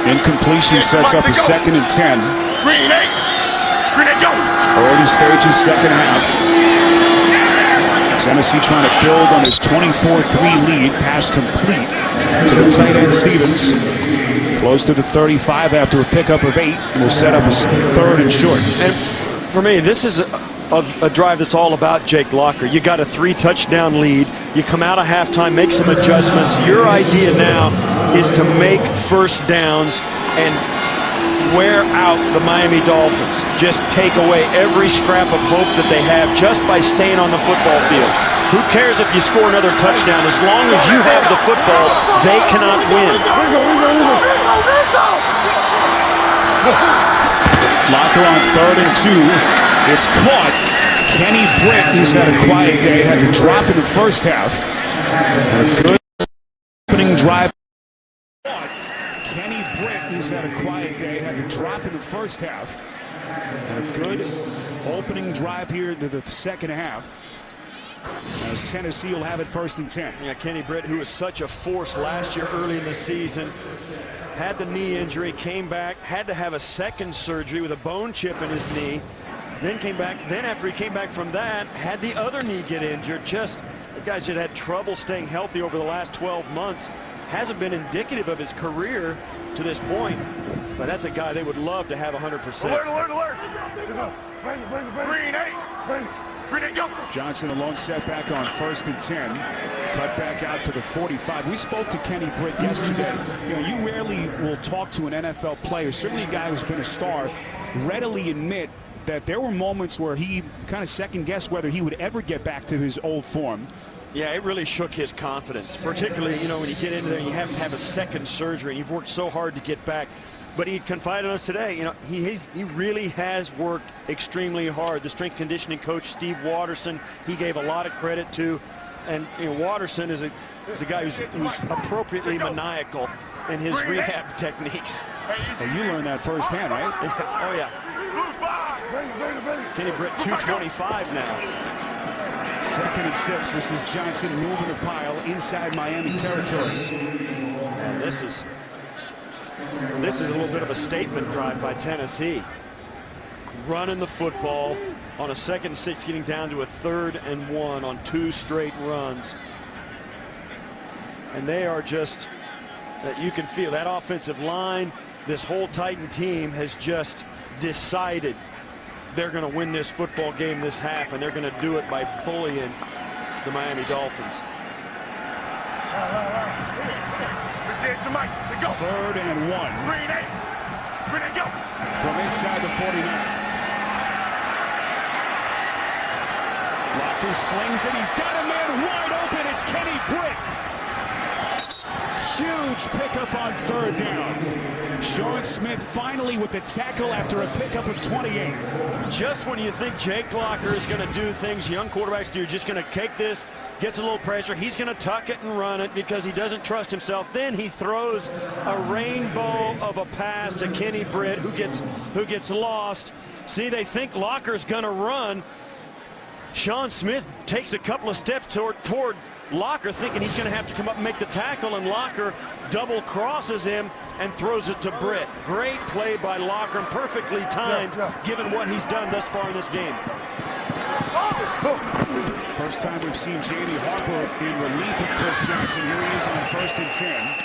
Incompletion sets up a 2nd and 10. Early stages, second half. Tennessee trying to build on his 24-3 lead. Pass complete to the tight end Stevens. Close to the 35 after a pickup of 8. Will set up his 3rd and short. And for me, this is a drive that's all about Jake Locker. You got a 3-touchdown lead. You come out of halftime, make some adjustments. Your idea now is to make first downs and wear out the Miami Dolphins. Just take away every scrap of hope that they have just by staying on the football field. Who cares if you score another touchdown? As long as you have the football, they cannot win. Locker on 3rd and 2. It's caught Kenny Britt, who's had a quiet day, had to drop in the first half. A good opening drive. Kenny Britt, who's had a quiet day, had to drop in the first half. A good opening drive here to the second half. As Tennessee will have it 1st and 10. Yeah, Kenny Britt, who was such a force last year early in the season, had the knee injury, came back, had to have a second surgery with a bone chip in his knee, then came back. Then after he came back from that, had the other knee get injured. Just the guy's just had trouble staying healthy over the last 12 months. Hasn't been indicative of his career to this point, but that's a guy they would love to have 100%. Alert, alert, alert. Green 8. Green 8, go. Johnson, a long setback on 1st and 10. Cut back out to the 45. We spoke to Kenny Britt yesterday. You know, you rarely will talk to an NFL player, certainly a guy who's been a star, readily admit that there were moments where he kind of second-guessed whether he would ever get back to his old form. Yeah, it really shook his confidence, particularly, you know, when you get into there and you have to have a second surgery and you've worked so hard to get back. But he confided in us today, you know, he really has worked extremely hard. The strength conditioning coach, Steve Watterson, he gave a lot of credit to. And, you know, Watterson is a guy who's appropriately maniacal in his rehab techniques. Well, you learned that firsthand, right? Oh, yeah. Kenny Britt, 225 now. 2nd and 6. This is Johnson moving the pile inside Miami territory. And this is a little bit of a statement drive by Tennessee. Running the football on a 2nd and 6, getting down to a 3rd and 1 on 2 straight runs. And they are just, you can feel that offensive line, this whole Titan team has just decided they're going to win this football game this half, and they're going to do it by bullying the Miami Dolphins. 3rd and 1. Green 8. Green 8, go. From inside the 49. Locker slings it. He's got a man wide open. It's Kenny Britt. Huge pickup on 3rd down. Sean Smith finally with the tackle after a pickup of 28. Just when you think Jake Locker is going to do things young quarterbacks do, just going to take this, gets a little pressure, he's going to tuck it and run it because he doesn't trust himself. Then he throws a rainbow of a pass to Kenny Britt, who gets lost. See, they think Locker's going to run. Sean Smith takes a couple of steps toward Locker, thinking he's going to have to come up and make the tackle, and Locker double crosses him and throws it to Britt. Great play by Locker, and perfectly timed given what he's done thus far in this game. First time we've seen Jamie Harper in relief of Chris Johnson. Here he is on 1st and 10.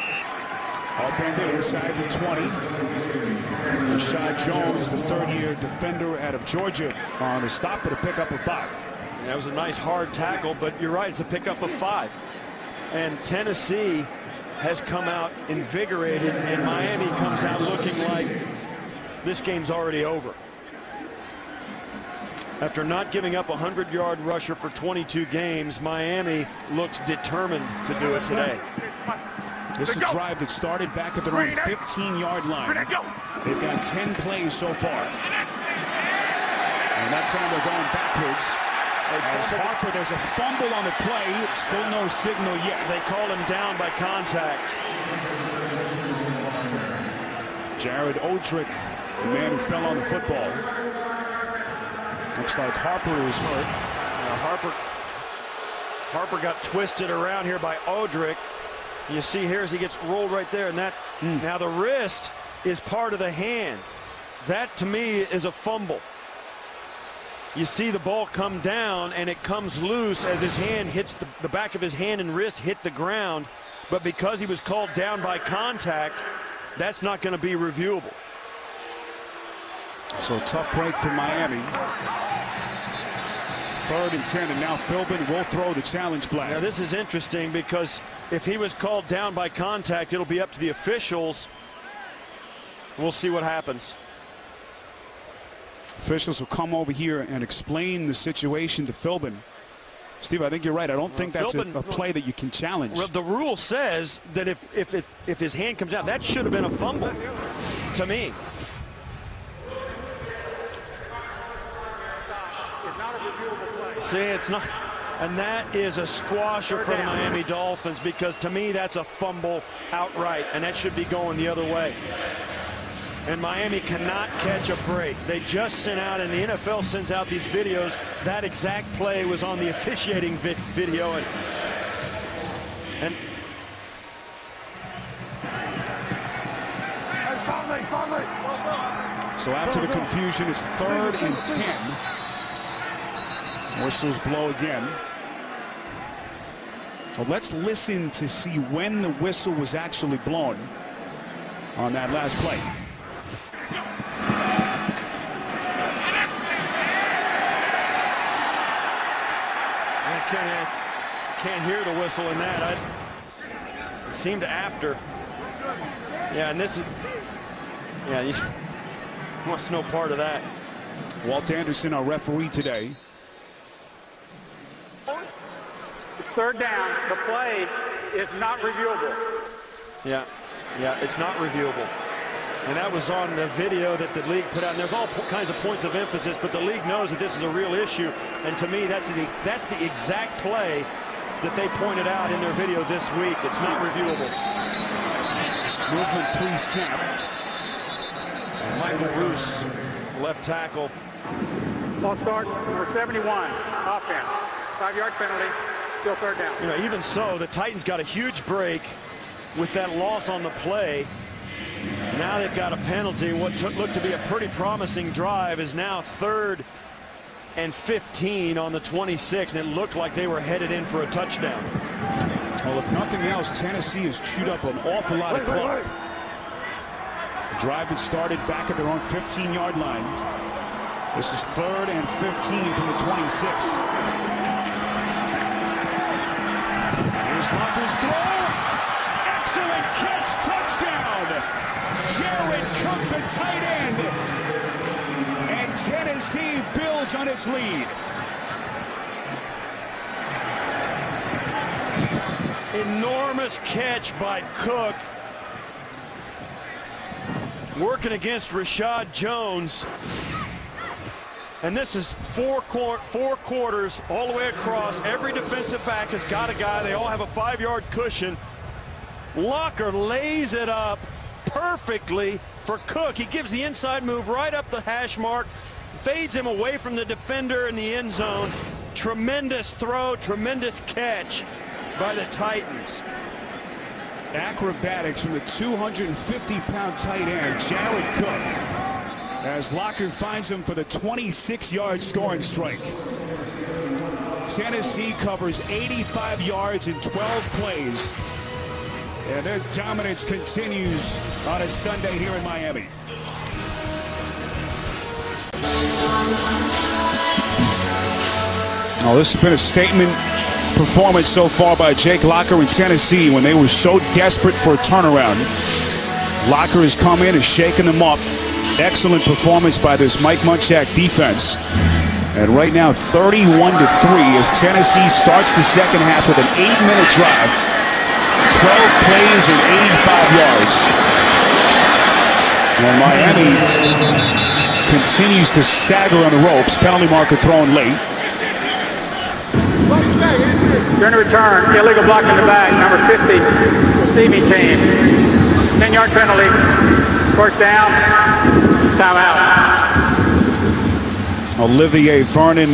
Upended inside the 20. Rashad Jones, the 3rd-year defender out of Georgia, on the stop with a pickup of 5. That was a nice hard tackle, but you're right, it's a pickup of 5. And Tennessee has come out invigorated, and Miami comes out looking like this game's already over. After not giving up a 100-yard rusher for 22 games, Miami looks determined to do it today. This is a drive that started back at their own 15-yard line. They've got 10 plays so far. And that time they're going backwards. As Harper, there's a fumble on the play. Still no signal yet. They called him down by contact. Jared Odrick, the man who fell on the football. Looks like Harper is hurt. Harper got twisted around here by Odrick. You see here as he gets rolled right there, and that now the wrist is part of the hand. That to me is a fumble. You see the ball come down and it comes loose as his hand hits the back of his hand and wrist hit the ground, but because he was called down by contact, that's not going to be reviewable. So a tough break for Miami. 3rd and 10, and now Philbin will throw the challenge flag. Now this is interesting because if he was called down by contact, it'll be up to the officials. We'll see what happens. Officials will come over here and explain the situation to Philbin. Steve, I think you're right. I don't think that's a play that you can challenge. Well, the rule says that if his hand comes down, that should have been a fumble to me. It's not a reviewable See, it's not. And that is a squasher for the Miami Dolphins, because to me that's a fumble outright, and that should be going the other way. And Miami cannot catch a break. They just sent out, and the NFL sends out these videos. That exact play was on the officiating video, and so after the confusion, it's 3rd and 10. Whistles blow again. Well, let's listen to see when the whistle was actually blown on that last play. I can't hear the whistle in that. It seemed after. Yeah, and this is, yeah, you wants no part of that. Walt Anderson, our referee today. It's 3rd down. The play is not reviewable. Yeah, it's not reviewable. And that was on the video that the league put out. And there's all kinds of points of emphasis, but the league knows that this is a real issue. And to me, that's the exact play that they pointed out in their video this week. It's not reviewable. Movement pre-snap. Michael Roos, left tackle. Ball start, number 71, offense. 5-yard penalty, still 3rd down. You know, even so, the Titans got a huge break with that loss on the play. Now they've got a penalty. What looked to be a pretty promising drive is now 3rd and 15 on the 26, and it looked like they were headed in for a touchdown. Well, if nothing else, Tennessee has chewed up an awful lot of clock. A drive that started back at their own 15-yard line. This is 3rd and 15 from the 26. Here's Locker's throw. Excellent catch, touchdown. Jared Cook, the tight end. And Tennessee builds on its lead. Enormous catch by Cook. Working against Rashad Jones. And this is four quarters all the way across. Every defensive back has got a guy. They all have a 5-yard cushion. Locker lays it up perfectly for Cook. He gives the inside move right up the hash mark, fades him away from the defender in the end zone. Tremendous throw, tremendous catch by the Titans. Acrobatics from the 250-pound tight end, Jared Cook, as Locker finds him for the 26-yard scoring strike. Tennessee covers 85 yards in 12 plays, and their dominance continues on a Sunday here in Miami. Oh, this has been a statement performance so far by Jake Locker in Tennessee when they were so desperate for a turnaround. Locker has come in and shaken them up. Excellent performance by this Mike Munchak defense. And right now, 31-3 as Tennessee starts the second half with an 8-minute drive. 12 plays and 85 yards. And Miami continues to stagger on the ropes. Penalty marker thrown late. You're in return, illegal block in the back, number 50, receiving team. 10-yard penalty, scores down, timeout. Olivier Vernon,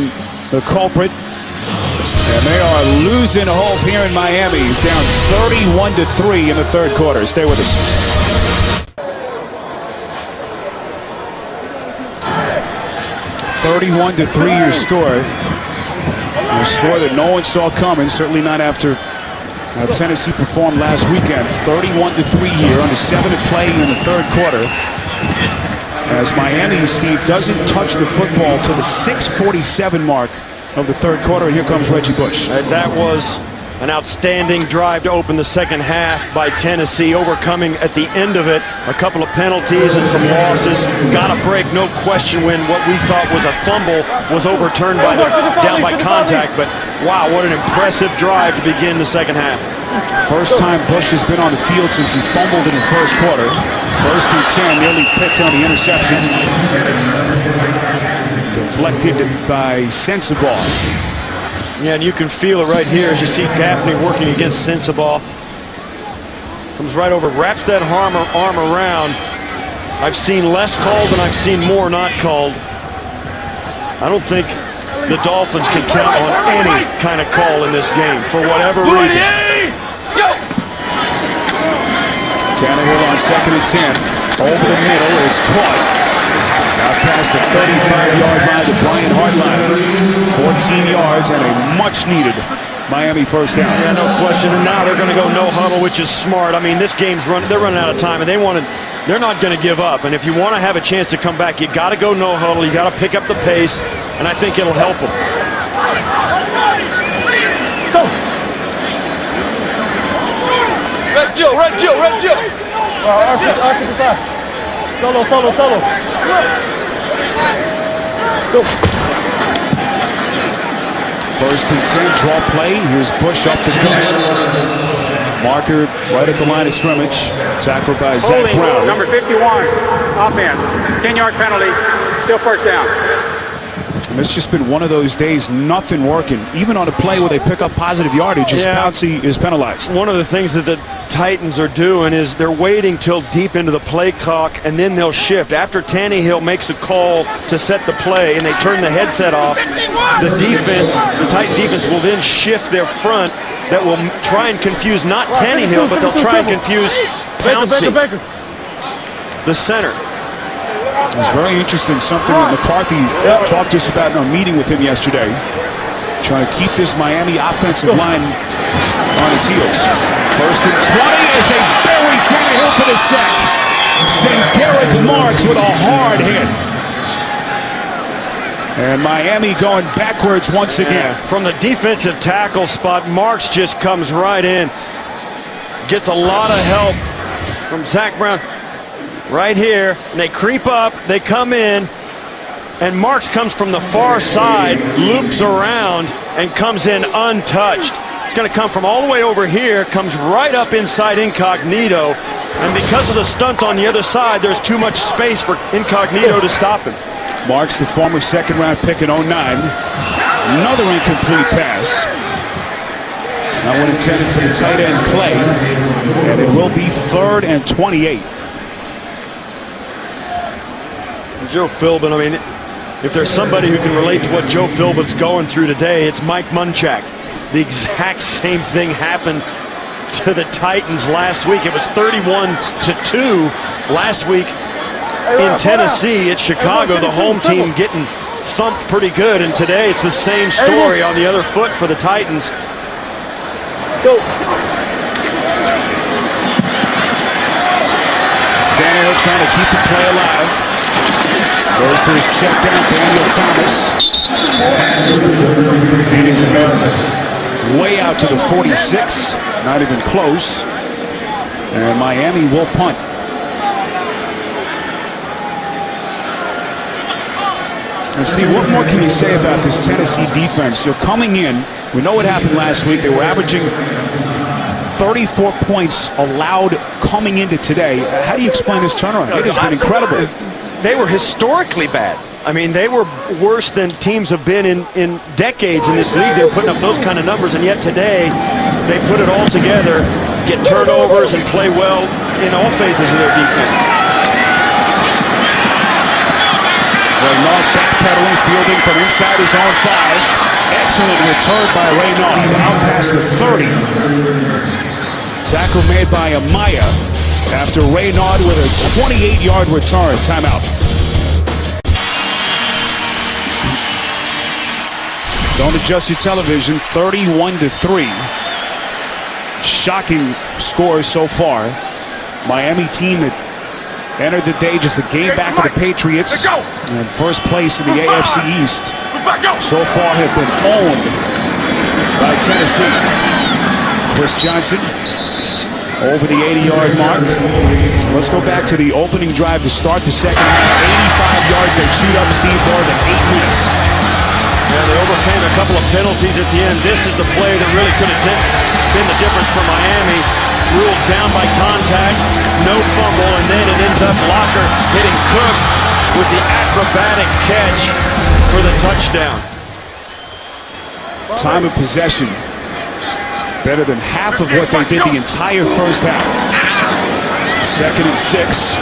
the culprit. And they are losing hope here in Miami, down 31-3 in the third quarter. Stay with us. (31-3) your score. A score that no one saw coming, certainly not after Tennessee performed last weekend. 31-3 here, under 7 to play in the third quarter. As Miami, Steve, doesn't touch the football till the 6:47 mark of the third quarter. And here comes Reggie Bush. That was an outstanding drive to open the second half by Tennessee, overcoming at the end of it a couple of penalties and some losses. Got a break, no question, when what we thought was a fumble was overturned by down by contact. But wow, what an impressive drive to begin the second half. First time Bush has been on the field since he fumbled in the first quarter. 1st and 10, nearly picked on the interception. Deflected by Sensabaugh. Yeah, and you can feel it right here as you see Gaffney working against Sensabaugh. Comes right over, wraps that arm around. I've seen less called and I've seen more not called. I don't think the Dolphins can count on any kind of call in this game for whatever reason. Tannehill on 2nd and 10. Over the middle, it's caught. Out past the 35-yard line to Brian Hartline. 14 yards and a much-needed Miami first down. Yeah, no question. And now they're going to go no huddle, which is smart. I mean, this game's they're running out of time, and they're not going to give up. And if you want to have a chance to come back, you got to go no huddle. You got to pick up the pace, and I think it'll help them. Go. Red Jill. Arch to the side. Solo. Go. First and 10, draw play. Here's Bush up the gut. Marker right at the line of scrimmage. Tackled by Zach Holding, Brown. number 51, offense. 10-yard penalty, still first down. And it's just been one of those days, nothing working. Even on a play where they pick up positive yardage, Pouncey is penalized. One of the things that the Titans are doing is they're waiting till deep into the play clock, and then they'll shift. After Tannehill makes a call to set the play and they turn the headset off, the Titan defense will then shift their front that will try and confuse not Tannehill, but they'll try and confuse Pouncey, the center. It's very interesting, something that McCarthy talked to us about in our meeting with him yesterday. Trying to keep this Miami offensive line on its heels. First and 20 as they bury Tannehill for the sack. Send Derek Marks with a hard hit. And Miami going backwards once again. From the defensive tackle spot, Marks just comes right in. Gets a lot of help from Zach Brown. Right here, and they creep up, they come in, and Marks comes from the far side, loops around, and comes in untouched. It's going to come from all the way over here, comes right up inside Incognito, and because of the stunt on the other side, there's too much space for Incognito to stop him. Marks, the former second-round pick in 09. Another incomplete pass. That one intended for the tight end, Clay, and it will be 3rd and 28. Joe Philbin, I mean, if there's somebody who can relate to what Joe Philbin's going through today, it's Mike Munchak. The exact same thing happened to the Titans last week. It was 31-2 last week in Tennessee. At Chicago, the home team getting thumped pretty good, and today it's the same story on the other foot for the Titans. Go. Tannehill trying to keep the play alive. Goes to his check down, Daniel Thomas. And it's way out to the 46. Not even close. And Miami will punt. And Steve, what more can you say about this Tennessee defense? They're coming in. We know what happened last week. They were averaging 34 points allowed coming into today. How do you explain this turnaround? It has been incredible. They were historically bad. I mean, they were worse than teams have been in decades in this league. They were putting up those kind of numbers, and yet today they put it all together, get turnovers, and play well in all phases of their defense. Reynard backpedaling, fielding from inside his own 5. Excellent return by Reynard, out past the 30. Tackle made by Amaya after Reynard with a 28-yard return. Timeout. Don't adjust your television. 31-3. Shocking scores so far. Miami team that entered the day just a game back of the Patriots. And first place in the AFC East. So far have been owned by Tennessee. Chris Johnson over the 80-yard mark. Let's go back to the opening drive to start the second half. 85 yards. They chewed up Steve more than 8 minutes. Yeah, they overcame a couple of penalties at the end. This is the play that really could have been the difference for Miami. Ruled down by contact, no fumble, and then it ends up Locker hitting Cook with the acrobatic catch for the touchdown. time of possession better than half of what they did the entire first half. 2nd and 6.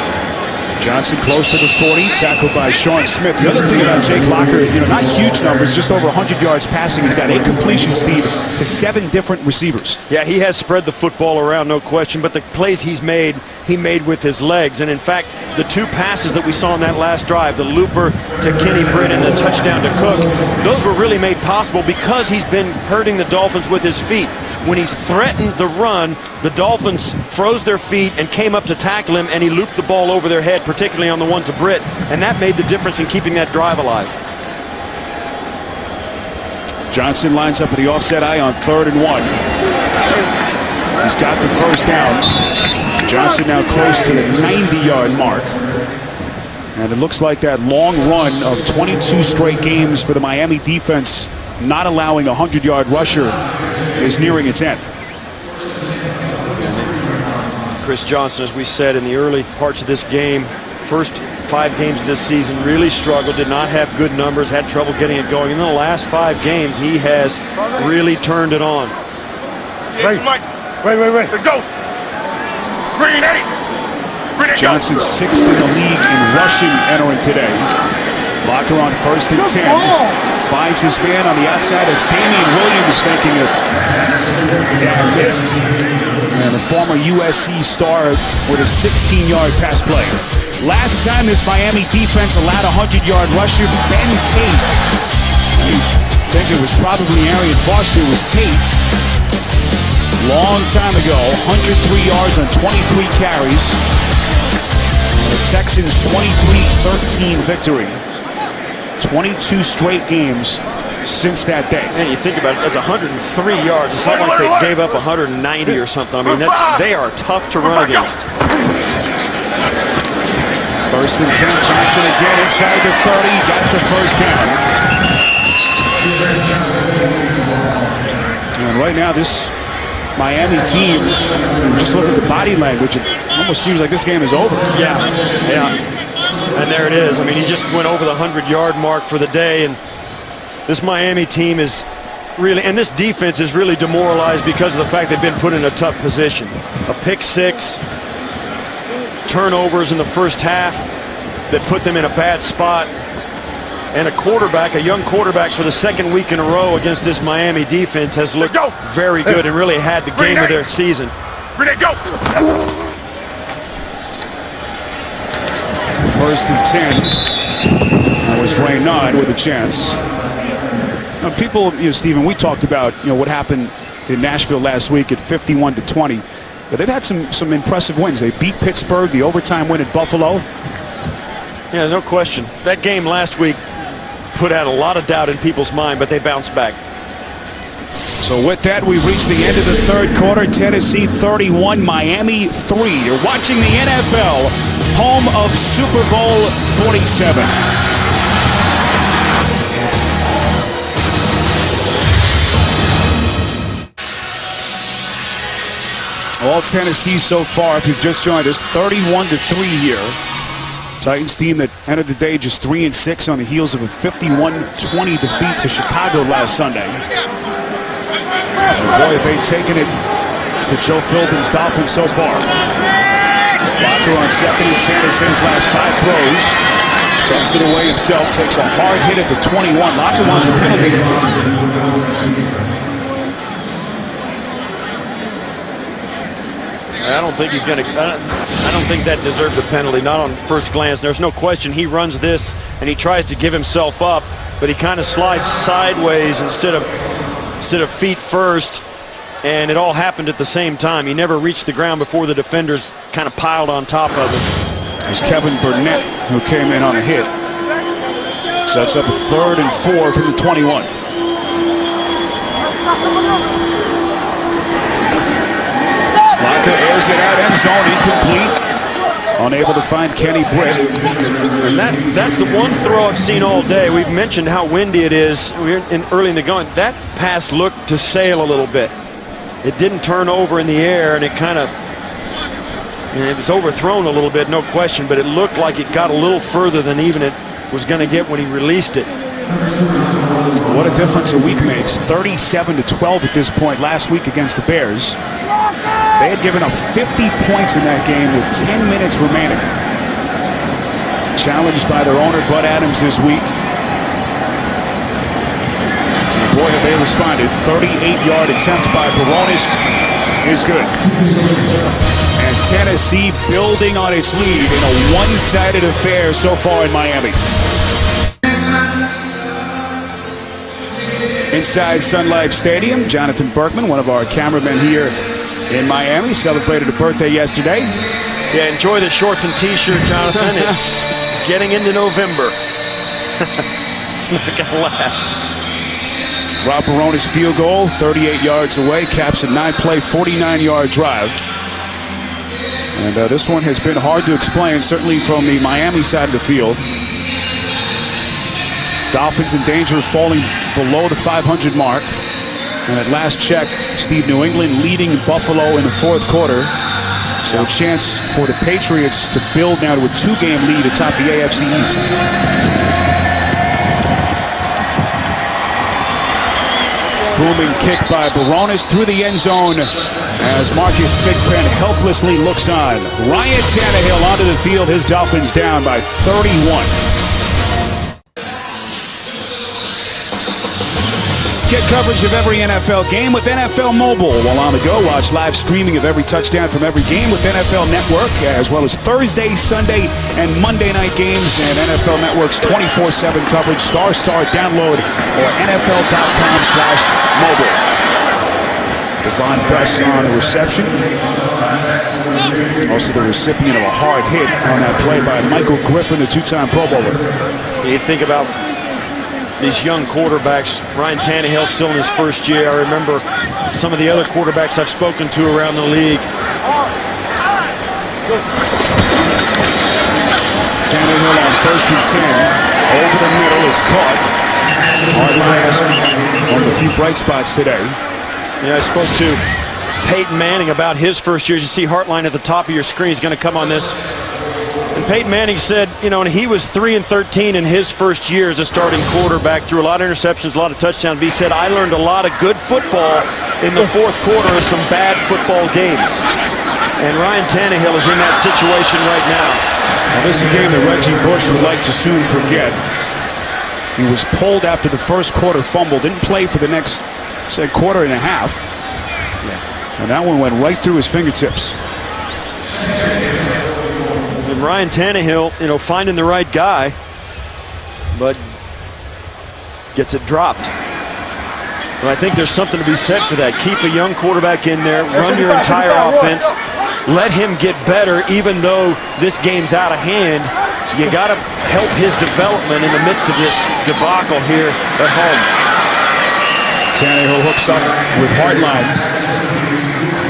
Johnson close to the 40, tackled by Sean Smith. The other thing about Jake Locker, not huge numbers, just over 100 yards passing. He's got 8 completions, Steve, to 7 different receivers. Yeah, he has spread the football around, no question, but the plays he made with his legs. And in fact, the 2 passes that we saw in that last drive, the looper to Kenny Britt and the touchdown to Cook, those were really made possible because he's been hurting the Dolphins with his feet. When he's threatened the run, the Dolphins froze their feet and came up to tackle him, and he looped the ball over their head, particularly on the one to Britt, and that made the difference in keeping that drive alive. Johnson lines up at the offset eye on 3rd and 1. He's got the first down. Johnson now close to the 90-yard mark. And it looks like that long run of 22 straight games for the Miami defense, not allowing a 100-yard rusher, is nearing its end. Chris Johnson, as we said in the early parts of this game, first 5 games of this season really struggled, did not have good numbers, had trouble getting it going. In the last 5 games, he has really turned it on. Wait. Let's go. Green 8. Johnson 6th in the league in rushing entering today. Locker on 1st and 10. Finds his man on the outside. It's Damian Williams making a miss. And the former USC star with a 16-yard pass play. Last time this Miami defense allowed a 100-yard rusher, Ben Tate. I think it was probably Arian Foster. It was Tate. Long time ago, 103 yards on 23 carries. The Texans' 23-13 victory. 22 straight games since that day. Man, you think about it, that's 103 yards. It's not like they gave up 190 or something. I mean, they are tough to run against. 1st and 10, Johnson again inside the 30, got the first down. And right now, this Miami team, just look at the body language, it almost seems like this game is over. Yeah. And there it is. I mean, he just went over the 100-yard mark for the day, and this Miami team is really, and this defense is really demoralized because of the fact they've been put in a tough position. A pick 6, turnovers in the first half that put them in a bad spot, and a young quarterback for the 2nd week in a row against this Miami defense has looked very good and really had the game of their season. Ready, go. 1st and 10. That was Raynaud with a chance. Now, people, Stephen, we talked about what happened in Nashville last week at 51-20. But they've had some impressive wins. They beat Pittsburgh, the overtime win at Buffalo. Yeah, no question. That game last week put out a lot of doubt in people's mind, but they bounced back. So with that, we've reached the end of the 3rd quarter. Tennessee 31, Miami 3. You're watching the NFL, home of Super Bowl 47. All Tennessee so far, if you've just joined us, 31-3 here. Titans team that ended the day just 3-6 on the heels of a 51-20 defeat to Chicago last Sunday. And boy, have they taken it to Joe Philbin's Dolphins so far. Locker on 2nd and 10 has hit his last 5 throws. Tucks it away himself, takes a hard hit at the 21. Locker wants a penalty. I don't think he's going to. I don't think that deserved a penalty. Not on first glance. There's no question he runs this and he tries to give himself up, but he kind of slides sideways instead of feet first, and it all happened at the same time. He never reached the ground before the defenders kind of piled on top of him. It was Kevin Burnett who came in on a hit. Sets up a 3rd and 4 from the 21. Locker airs it out, end zone, incomplete. Unable to find Kenny Britt. And that's the one throw I've seen all day. We've mentioned how windy it is early in the going. That pass looked to sail a little bit. It didn't turn over in the air, and it kind of, it was overthrown a little bit, no question, but it looked like it got a little further than even it was going to get when he released it. What a difference a week makes. 37-12 at this point last week against the Bears. They had given up 50 points in that game with 10 minutes remaining. Challenged by their owner, Bud Adams, this week. And boy, have they responded. 38-yard attempt by Baronis is good. And Tennessee building on its lead in a one-sided affair so far in Miami. Inside Sun Life Stadium, Jonathan Berkman, one of our cameramen here in Miami, celebrated a birthday yesterday. Yeah, enjoy the shorts and t-shirt, Jonathan. It's getting into November. It's not going to last. Rob Baronis' field goal, 38 yards away, caps a 9-play, 49-yard drive. And this one has been hard to explain, certainly from the Miami side of the field. Dolphins in danger of falling below the 500 mark. And at last check, Steve, New England leading Buffalo in the fourth quarter. So a chance for the Patriots to build now to a 2-game lead atop the AFC East. Booming kick by Baronis through the end zone as Marcus Thigpen helplessly looks on. Ryan Tannehill onto the field. His Dolphins down by 31. Get coverage of every NFL game with NFL Mobile. While on the go, watch live streaming of every touchdown from every game with NFL Network, as well as Thursday, Sunday, and Monday night games and NFL Network's 24/7 coverage. Star download or NFL.com/mobile. Devon Bess on the reception. Also the recipient of a hard hit on that play by Michael Griffin, the two-time Pro Bowler. You think about these young quarterbacks. Ryan Tannehill still in his first year. I remember some of the other quarterbacks I've spoken to around the league. Tannehill on 1st and 10. Over the middle is caught. Hard pass on the few bright spots today. Yeah, I spoke to Peyton Manning about his first year. You see Heartline at the top of your screen. He's going to come on this. And Peyton Manning said, you know, and he was 3-13 in his first year as a starting quarterback, threw a lot of interceptions, a lot of touchdowns. But he said, I learned a lot of good football in the fourth quarter of some bad football games. And Ryan Tannehill is in that situation right now. Now, this is a game that Reggie Bush would like to soon forget. He was pulled after the first quarter fumble, didn't play for the next, say, quarter and a half. Yeah. And that one went right through his fingertips. And Ryan Tannehill, you know, finding the right guy, but gets it dropped. But I think there's something to be said for that. Keep a young quarterback in there, run your entire offense, let him get better, even though this game's out of hand. You got to help his development in the midst of this debacle here at home. Tannehill hooks up with Hardline.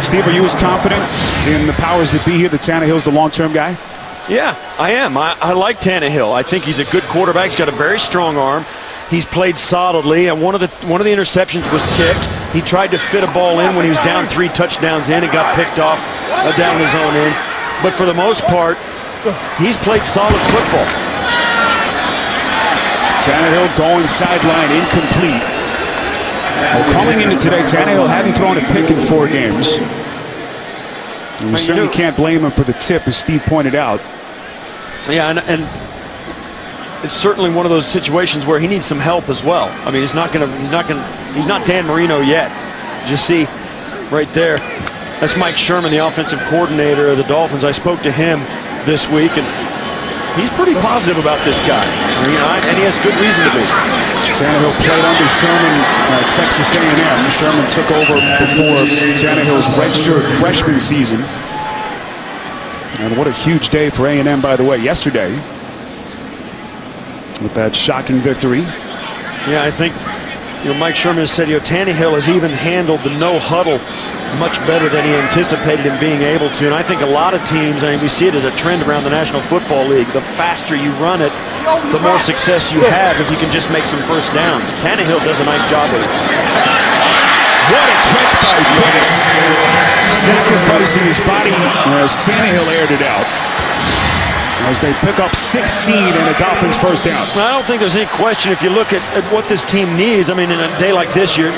Steve, are you as confident in the powers that be here that Tannehill's the long-term guy? Yeah, I am. I like Tannehill. I think he's a good quarterback. He's got a very strong arm. He's played solidly, and one of the interceptions was tipped. He tried to fit a ball in when he was down 3 touchdowns in and got picked off down his own end. But for the most part, he's played solid football. Tannehill going sideline, incomplete. Well, coming into today, Tannehill hadn't thrown a pick in 4 games. And we certainly can't blame him for the tip, as Steve pointed out. Yeah, and it's certainly one of those situations where he needs some help as well. I mean, he's not Dan Marino yet. You see right there, that's Mike Sherman, the offensive coordinator of the Dolphins. I spoke to him this week, and he's pretty positive about this guy. And he has good reason to be. Tannehill played under Sherman at Texas A&M. Sherman took over before Tannehill's redshirt freshman season. And what a huge day for A&M, by the way, yesterday, with that shocking victory. Yeah, I think Mike Sherman has said Tannehill has even handled the no huddle much better than he anticipated him being able to. And I think a lot of teams, I mean, we see it as a trend around the National Football League. The faster you run it, the more success you have if you can just make some first downs. Tannehill does a nice job of it. What a catch by Bess. Sacrificing his body as Tannehill aired it out. as they pick up 16 and the Dolphins first down. I don't think there's any question if you look at what this team needs. I mean, in a day like this, you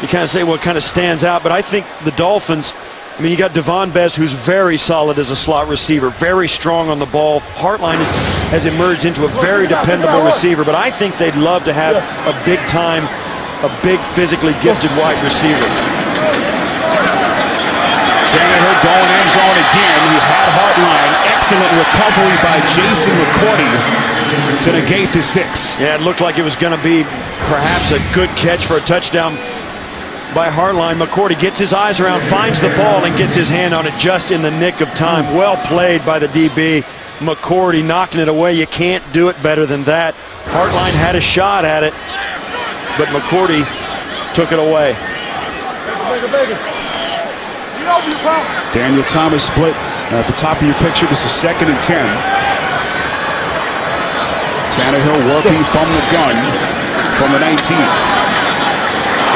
kind of say what kind of stands out. But I think the Dolphins, I mean, you got Devon Bess, who's very solid as a slot receiver, very strong on the ball. Hartline has emerged into a very dependable receiver. But I think they'd love to have a big-time, a big physically gifted wide receiver. Tannehill going end zone again. He had Hartline. Excellent recovery by Jason McCourty to negate the 6. Yeah, it looked like it was going to be perhaps a good catch for a touchdown by Hartline. McCourty gets his eyes around, finds the ball, and gets his hand on it just in the nick of time. Well played by the DB. McCourty knocking it away. You can't do it better than that. Hartline had a shot at it, but McCourty took it away. Daniel Thomas split at the top of your picture. This is 2nd and 10. Tannehill working from the gun from the 19.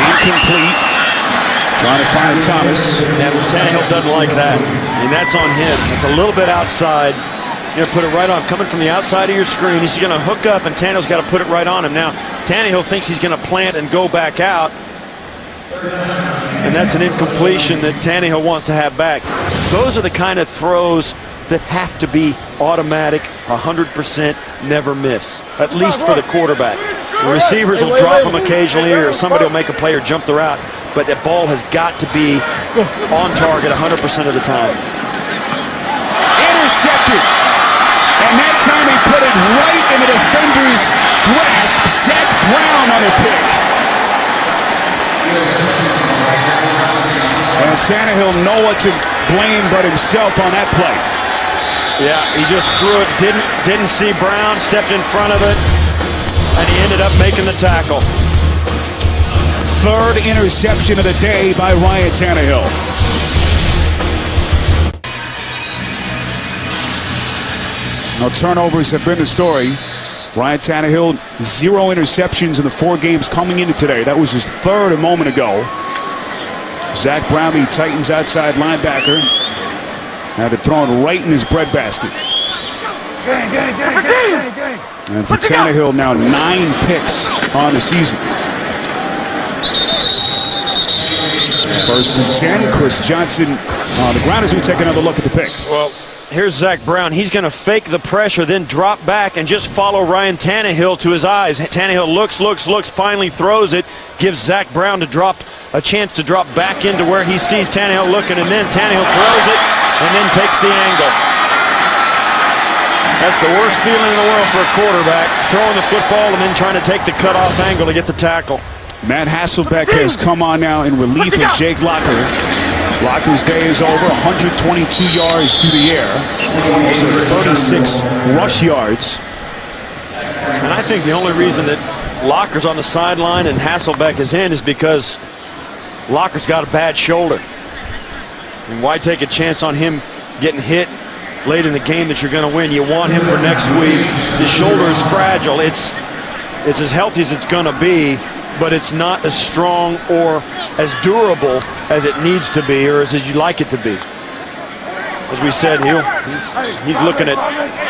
Incomplete. Trying to find Thomas. And Tannehill doesn't like that. I mean, that's on him. It's a little bit outside. You're going to put it right on. Coming from the outside of your screen, he's going to hook up, and Tannehill's got to put it right on him. Now, Tannehill thinks he's going to plant and go back out. And that's an incompletion that Tannehill wants to have back. Those are the kind of throws that have to be automatic, 100%, never miss, at least for the quarterback. The receivers will drop them occasionally, or somebody will make a play or jump the route, but the ball has got to be on target 100% of the time. Intercepted. And that time he put it right in the defender's grasp. Zach Brown on a pick. And Tannehill know what to blame but himself on that play. Yeah, he just threw it, didn't see Brown, stepped in front of it, and he ended up making the tackle. 3rd interception of the day by Ryan Tannehill. Now, turnovers have been the story. Ryan Tannehill, 0 interceptions in the 4 games coming into today. That was his 3rd a moment ago. Zach Brown, the Titans outside linebacker, had it thrown right in his breadbasket. And for Tannehill, now 9 picks on the season. 1st and 10. Chris Johnson on the ground as we take another look at the pick. Well, here's Zach Brown. He's going to fake the pressure, then drop back and just follow Ryan Tannehill to his eyes. Tannehill looks, finally throws it, gives Zach Brown a chance to drop back into where he sees Tannehill looking, and then Tannehill throws it and then takes the angle. That's the worst feeling in the world for a quarterback, throwing the football and then trying to take the cutoff angle to get the tackle. Matt Hasselbeck has come on now in relief of Jake Locker. Locker's day is over. 122 yards through the air. Also 36 rush yards. And I think the only reason that Locker's on the sideline and Hasselbeck is in is because Locker's got a bad shoulder. And why take a chance on him getting hit late in the game that you're going to win? You want him for next week. His shoulder is fragile. It's as healthy as it's going to be, but it's not as strong or as durable as it needs to be or as you'd like it to be. As we said, he's looking at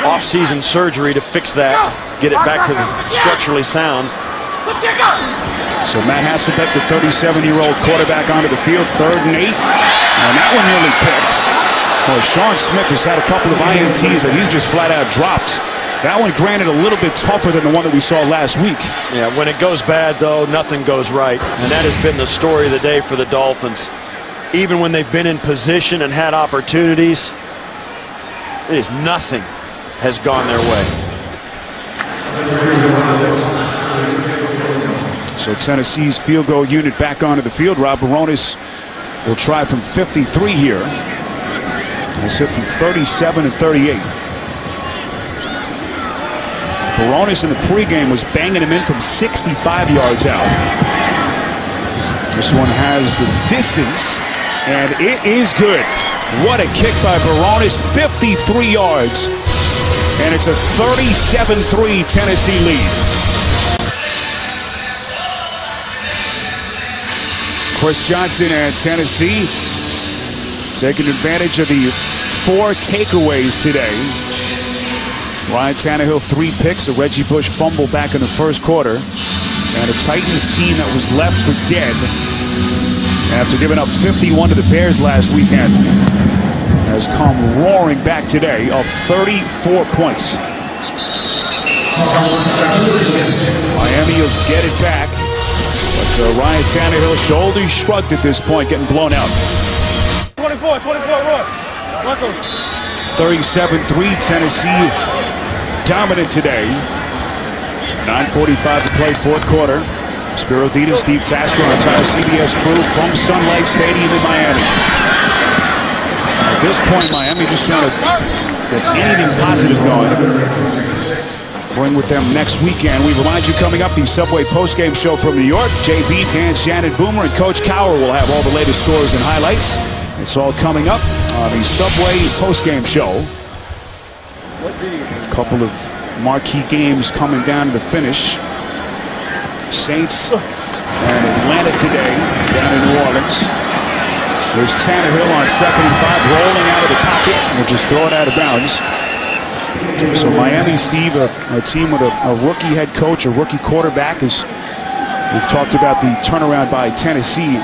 off-season surgery to fix that, get it back to the structurally sound. So Matt Hasselbeck, the 37-year-old quarterback, onto the field, 3rd and 8. And that one nearly picked. Well, Sean Smith has had a couple of INTs that he's just flat out dropped. That one, granted, a little bit tougher than the one that we saw last week. Yeah, when it goes bad, though, nothing goes right. And that has been the story of the day for the Dolphins. Even when they've been in position and had opportunities, it is nothing has gone their way. So Tennessee's field goal unit back onto the field. Rob Baronis will try from 53 here. He'll sit from 37 and 38. Baronis in the pregame was banging him in from 65 yards out. This one has the distance, and it is good. What a kick by Baronis, 53 yards. And it's a 37-3 Tennessee lead. Chris Johnson and Tennessee taking advantage of the 4 takeaways today. Ryan Tannehill 3 picks, a Reggie Bush fumble back in the first quarter. And a Titans team that was left for dead after giving up 51 to the Bears last weekend has come roaring back today, up 34 points. Miami will get it back, but Ryan Tannehill, shoulders shrugged at this point, getting blown out. 24, run. 37-3, Tennessee dominant today. 9:45 to play, fourth quarter. Spiro Ditas, Steve Tasker, our entire CBS crew from Sun Life Stadium in Miami. At this point, Miami just trying to get anything positive going. Bring with them next weekend. We remind you, coming up, the Subway postgame show from New York. JB, Dan, Shannon, Boomer, and Coach Cowher will have all the latest scores and highlights. It's all coming up on the Subway postgame show. A couple of marquee games coming down to the finish. Saints and Atlanta today down in New Orleans. There's Tannehill on 2nd and 5, rolling out of the pocket. We'll just throw it out of bounds. So Miami, Steve, a team with a rookie head coach, a rookie quarterback, as we've talked about the turnaround by Tennessee.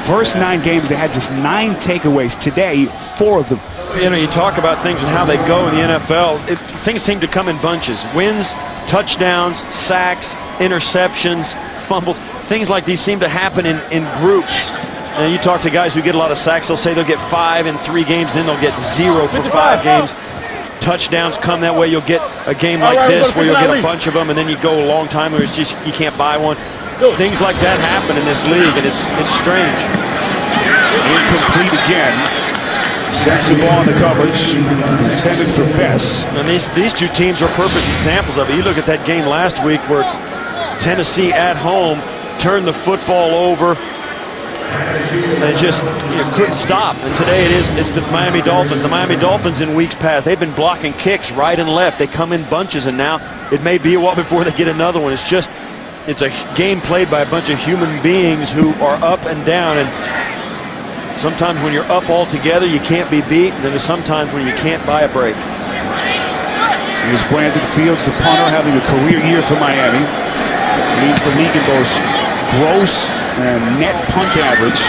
First 9 games, they had just 9 takeaways. Today, 4 of them. You know, you talk about things and how they go in the NFL. Things seem to come in bunches. Wins, touchdowns, sacks, interceptions, fumbles. Things like these seem to happen in groups. And you talk to guys who get a lot of sacks, they'll say they'll get 5 in 3 games, then they'll get 0 for 5 games. Touchdowns come that way. You'll get a game like this where you'll get a bunch of them, and then you go a long time where it's just you can't buy one. Things like that happen in this league, and it's strange. Incomplete again. Sets the ball in the coverage, intended for Bess. And these two teams are perfect examples of it. You look at that game last week where Tennessee at home turned the football over and just couldn't stop. And today it's the Miami Dolphins. The Miami Dolphins in weeks past, they've been blocking kicks right and left. They come in bunches, and now it may be a while before they get another one. It's a game played by a bunch of human beings who are up and down, and sometimes when you're up all together, you can't be beat, and then there's sometimes when you can't buy a break. Here's Brandon Fields, the punter, having a career year for Miami. Leads the league in both gross and net punt average.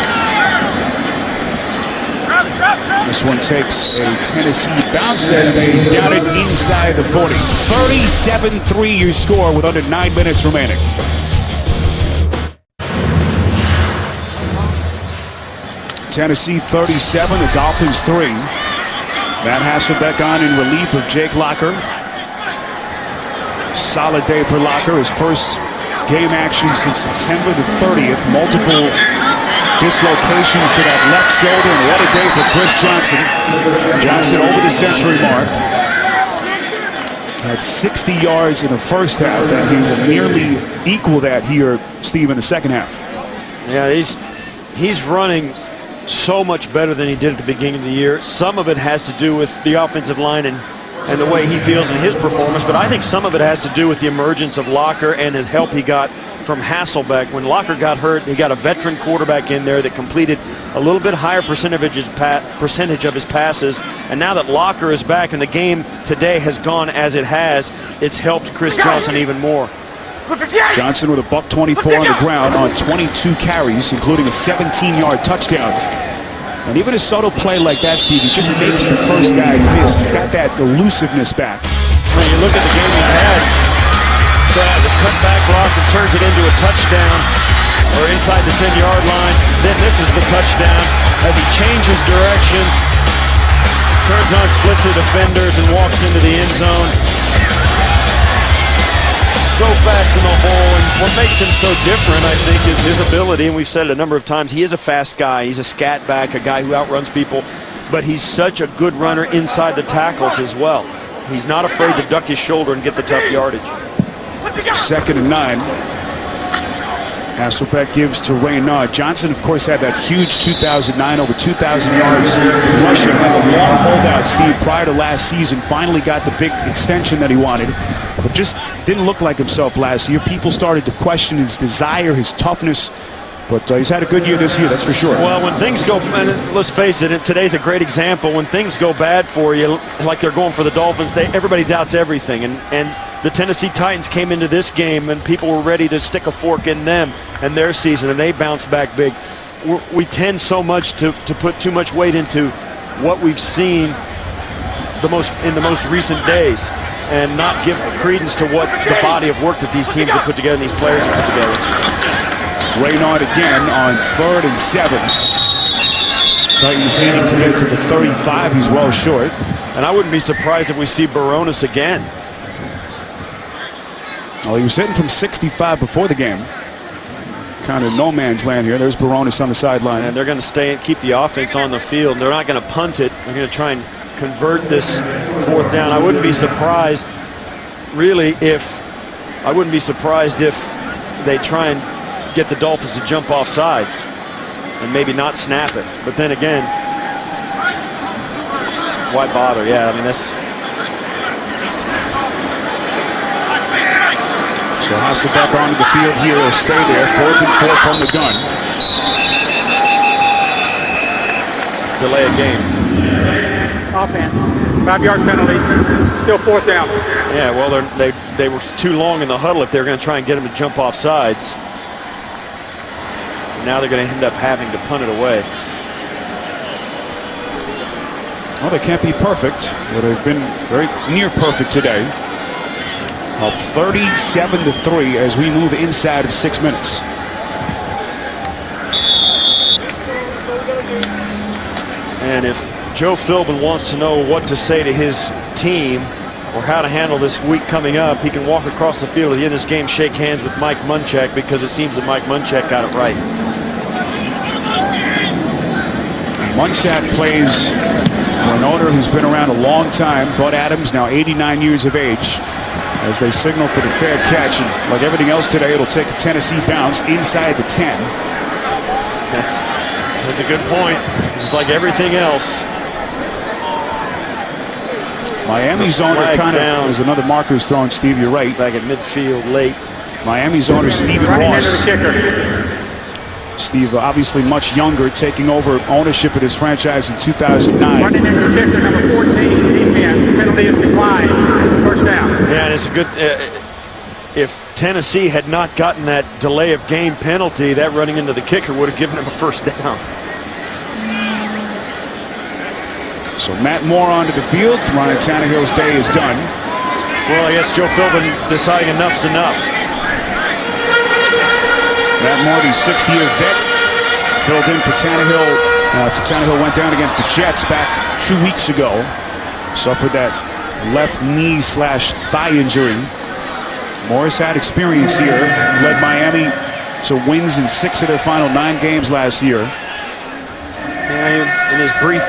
This one takes a Tennessee bounce as they down it inside the 40. 37-3 your score with under 9 minutes remaining. Tennessee 37, the Dolphins 3. Matt Hasselbeck on in relief of Jake Locker. Solid day for Locker, his first game action since September the 30th. Multiple dislocations to that left shoulder, and what a day for Chris Johnson. Johnson over the century mark. Had 60 yards in the first half, and he will nearly equal that here, Steve, in the second half. Yeah, he's running so much better than he did at the beginning of the year. Some of it has to do with the offensive line and the way he feels in his performance, but I think some of it has to do with the emergence of Locker and the help he got from Hasselbeck. When Locker got hurt, he got a veteran quarterback in there that completed a little bit higher percentage of his passes, and now that Locker is back and the game today has gone as it has, it's helped Chris Johnson even more. Johnson with a $124 on the ground on 22 carries, including a 17-yard touchdown. And even a subtle play like that, Steve, he just makes the first guy miss. He's got that elusiveness back. When you look at the game he's had, the cutback block and turns it into a touchdown or inside the 10-yard line. Then this is the touchdown as he changes direction, turns on, splits the defenders, and walks into the end zone. So fast in the hole, and what makes him so different, I think, is his ability, and we've said it a number of times, he is a fast guy. He's a scat back, a guy who outruns people, but he's such a good runner inside the tackles as well. He's not afraid to duck his shoulder and get the tough yardage. 2nd and 9. Hasselbeck gives to Reynard. Johnson, of course, had that huge 2009, over 2,000 yards rushing, and the long holdout, Steve, prior to last season. Finally got the big extension that he wanted, but just didn't look like himself last year. People started to question his desire, his toughness. But he's had a good year this year, that's for sure. Well, when things go, and let's face it, today's a great example. When things go bad for you, like they're going for the Dolphins, everybody doubts everything. And the Tennessee Titans came into this game, and people were ready to stick a fork in them and their season, and they bounced back big. We tend so much to put too much weight into what we've seen in the most recent days, and not give credence to what the body of work that these teams have put together and these players have put together. Reynard again on 3rd and 7. Titans needing to get to the 35. He's well short. And I wouldn't be surprised if we see Baronis again. Well, he was hitting from 65 before the game. Kind of no man's land here. There's Baronis on the sideline. And they're going to stay and keep the offense on the field. They're not going to punt it. They're going to try and convert this 4th down. I wouldn't be surprised, really, if they try and get the Dolphins to jump off sides and maybe not snap it. But then again, why bother? Yeah, I mean, that's... So Hasselbeck onto the field here will stay there. 4th and 4 from the gun. Delay a game. Offense. 5-yard penalty. Still 4th down. Yeah, well, they were too long in the huddle if they were going to try and get them to jump off sides. Now they're going to end up having to punt it away. Well, they can't be perfect, but they've been very near perfect today. Up 37-3 as we move inside of 6 minutes. And if Joe Philbin wants to know what to say to his team or how to handle this week coming up, he can walk across the field at the end of this game, shake hands with Mike Munchak, because it seems that Mike Munchak got it right. Munchak plays for an owner who's been around a long time. Bud Adams, now 89 years of age, as they signal for the fair catch. And like everything else today, it'll take a Tennessee bounce inside the 10. That's a good point. It's like everything else. Miami's owner kind of down. There's another marker's thrown, Steve, you're right. Back at midfield late. Miami's owner, Stephen Ross. Steve, obviously much younger, taking over ownership of this franchise in 2009. Running into the kicker, number 14, defense. Penalty is declined. 1st down. Yeah, and it's a good... if Tennessee had not gotten that delay of game penalty, that running into the kicker would have given him a 1st down. So Matt Moore onto the field. Ryan Tannehill's day is done. Well, I guess Joe Philbin deciding enough's enough. Matt Moore, the 6th-year vet, filled in for Tannehill after Tannehill went down against the Jets back 2 weeks ago. Suffered that left knee/thigh injury. Moore's had experience here. Led Miami to wins in 6 of their final 9 games last year. Yeah, in his brief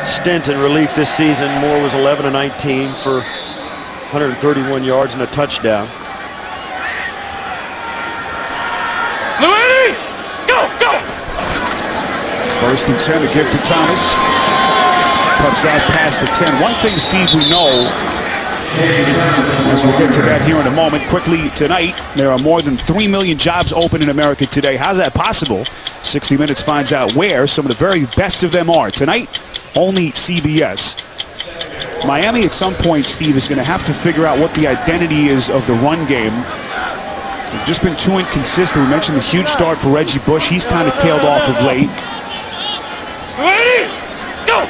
stint in relief this season, Moore was 11-19 for 131 yards and a touchdown. Louis! Go! 1st and 10 to give to Thomas. Cuts out past the 10. One thing, Steve, we know, as we'll get to that here in a moment, quickly tonight, there are more than 3 million jobs open in America today. How's that possible? 60 Minutes finds out where some of the very best of them are. Tonight, only CBS. Miami at some point, Steve, is going to have to figure out what the identity is of the run game. They've just been too inconsistent. We mentioned the huge start for Reggie Bush. He's kind of tailed off of late. Ready? Go!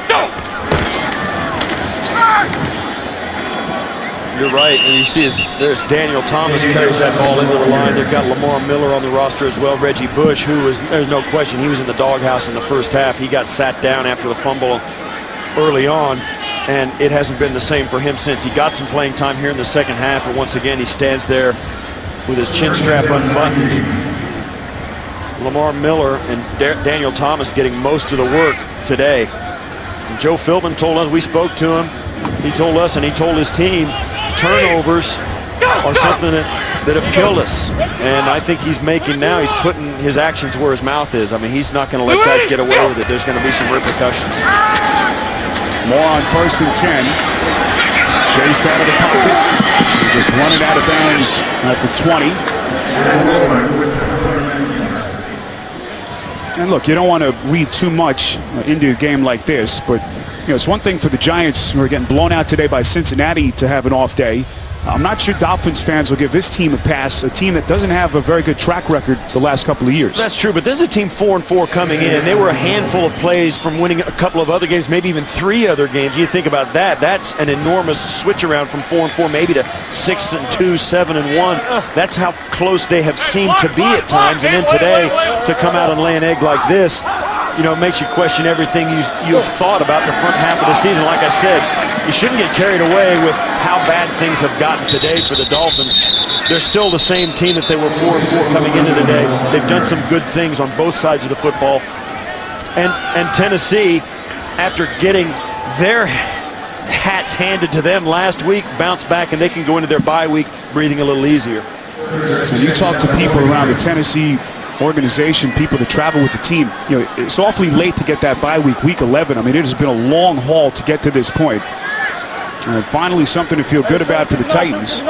You're right, and you see there's Daniel Thomas carries that ball into the line. They've got Lamar Miller on the roster as well. Reggie Bush, there's no question, he was in the doghouse in the 1st half. He got sat down after the fumble early on, and it hasn't been the same for him since. He got some playing time here in the 2nd half, but once again, he stands there with his chin strap unbuttoned. Lamar Miller and Daniel Thomas getting most of the work today. And Joe Philbin told us, we spoke to him, he told us and he told his team, turnovers are something that have killed us. And I think he's putting his actions where his mouth is. I mean, he's not going to let guys get away with it. There's going to be some repercussions. More on 1st and 10. Chased out of the pocket. Just running out of bounds at the 20. And look, you don't want to read too much into a game like this, but it's one thing for the Giants, who are getting blown out today by Cincinnati, to have an off day. I'm not sure Dolphins fans will give this team a pass, a team that doesn't have a very good track record the last couple of years. That's true, but this is a team 4-4 coming in. They were a handful of plays from winning a couple of other games, maybe even 3 other games. You think about that. That's an enormous switch around from 4-4 maybe to 6-2, 7-1. That's how close they have seemed to be at times. And then today, to come out and lay an egg like this, it makes you question everything you've thought about the front half of the season. Like I said, you shouldn't get carried away with how bad things have gotten today for the Dolphins. They're still the same team that they were 4-4 coming into the day. They've done some good things on both sides of the football. And Tennessee, after getting their hats handed to them last week, bounced back, and they can go into their bye week breathing a little easier. When you talk to people around the Tennessee organization, people that travel with the team, it's awfully late to get that bye week, week 11. I mean, it has been a long haul to get to this point. And finally, something to feel good about for the Titans,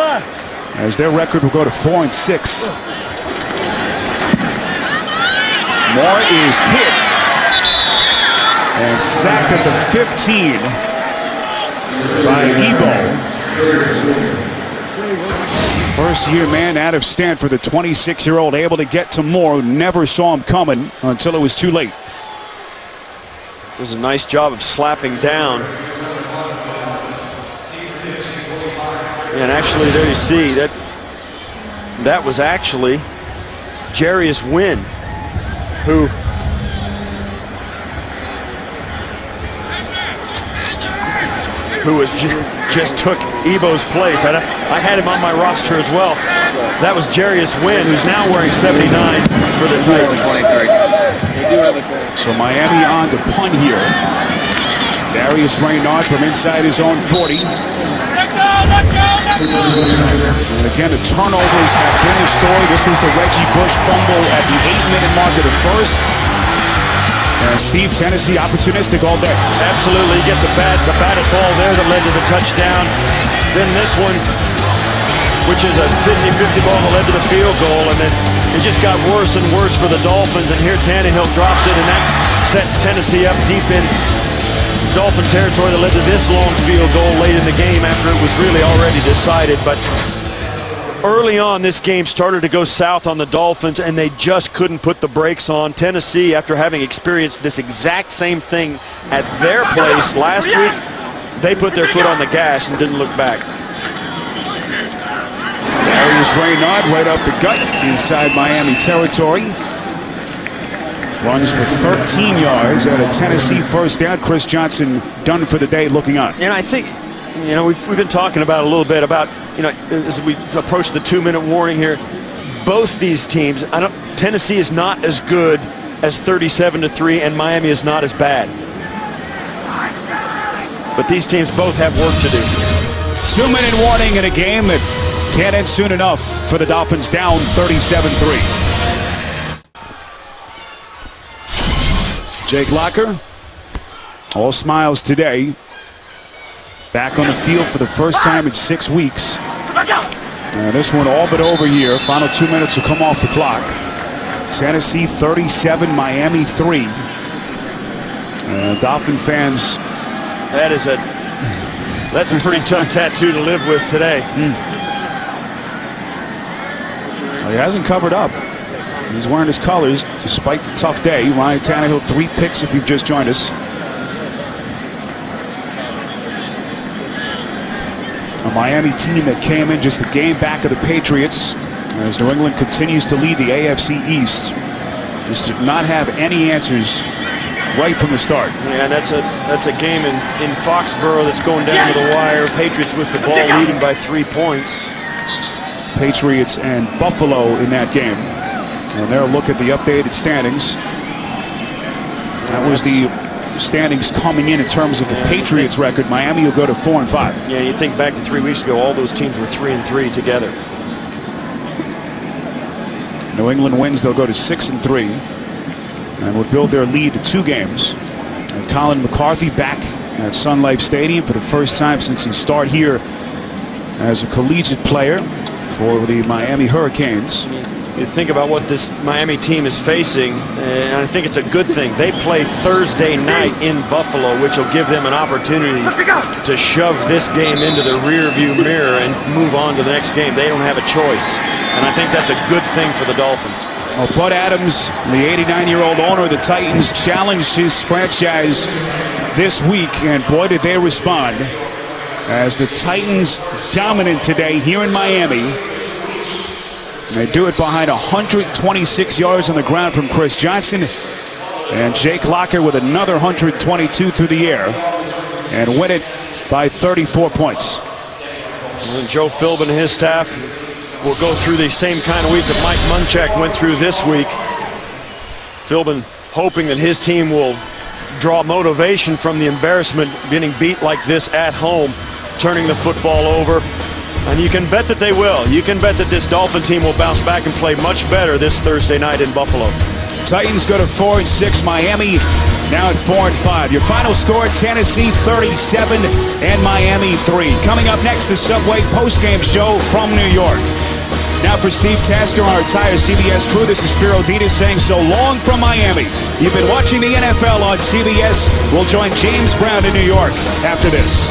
as their record will go to 4-6. Moore is hit and sacked at the 15 by Ebo. First-year man out of Stanford, the 26-year-old, able to get to Moore. Never saw him coming until it was too late. Does a nice job of slapping down. And actually, there you see that was actually Jarius Wynn, who just took Ebo's place. I had him on my roster as well. That was Jarius Wynn, who's now wearing 79 for the Titans. So Miami on to punt here. Darius Raynaud from inside his own 40. And again, the turnovers have been the story. This was the Reggie Bush fumble at the 8-minute mark of the first. And Steve, Tennessee opportunistic all day. Absolutely. You get the batted ball there that led to the touchdown. Then this one, which is a 50-50 ball that led to the field goal. And then it just got worse and worse for the Dolphins. And here Tannehill drops it, and that sets Tennessee up deep in Dolphin territory that led to this long field goal late in the game after it was really already decided. But early on, this game started to go south on the Dolphins, and they just couldn't put the brakes on. Tennessee, after having experienced this exact same thing at their place last week, they put their foot on the gas and didn't look back. Darius Raynaud right up the gut inside Miami territory. Runs for 13 yards at a Tennessee first down. Chris Johnson done for the day, looking on. And I think, we've been talking about a little bit about, as we approach the 2-minute warning here, both these teams, Tennessee is not as good as 37-3, and Miami is not as bad. But these teams both have work to do. 2-minute warning in a game that can't end soon enough for the Dolphins, down 37-3. Jake Locker, all smiles today. Back on the field for the first time in 6 weeks. This one all but over here. Final 2 minutes will come off the clock. Tennessee 37, Miami 3. Dolphin fans. That's a pretty tough tattoo to live with today. Well, he hasn't covered up. He's wearing his colors despite the tough day. Ryan Tannehill, 3 picks if you've just joined us. A Miami team that came in just a game back of the Patriots as New England continues to lead the AFC East. Just did not have any answers right from the start. Yeah, that's a game in Foxborough that's going down to the wire. Patriots with the ball leading by 3 points. Patriots and Buffalo in that game. And their look at the updated standings. That was the standings coming in terms of the Patriots record. Miami will go to 4-5. Yeah, you think back to 3 weeks ago, all those teams were 3-3 together. New England wins, they'll go to 6-3 and would build their lead to 2 games. And Colin McCarthy back at Sun Life Stadium for the first time since he started here as a collegiate player for the Miami Hurricanes. You think about what this Miami team is facing, and I think it's a good thing. They play Thursday night in Buffalo, which will give them an opportunity to shove this game into the rearview mirror and move on to the next game. They don't have a choice, and I think that's a good thing for the Dolphins. Well, Bud Adams, the 89-year-old owner of the Titans, challenged his franchise this week, and boy, did they respond. As the Titans dominant today here in Miami. They do it behind 126 yards on the ground from Chris Johnson. And Jake Locker with another 122 through the air. And win it by 34 points. And Joe Philbin and his staff will go through the same kind of week that Mike Munchak went through this week. Philbin hoping that his team will draw motivation from the embarrassment getting beat like this at home, turning the football over. And you can bet that they will. You can bet that this Dolphin team will bounce back and play much better this Thursday night in Buffalo. Titans go to 4-6. Miami now at 4-5. Your final score: Tennessee 37 and Miami 3. Coming up next, the Subway postgame show from New York. Now for Steve Tasker and our entire CBS crew, this is Spiro Ditas saying so long from Miami. You've been watching the NFL on CBS. We'll join James Brown in New York after this.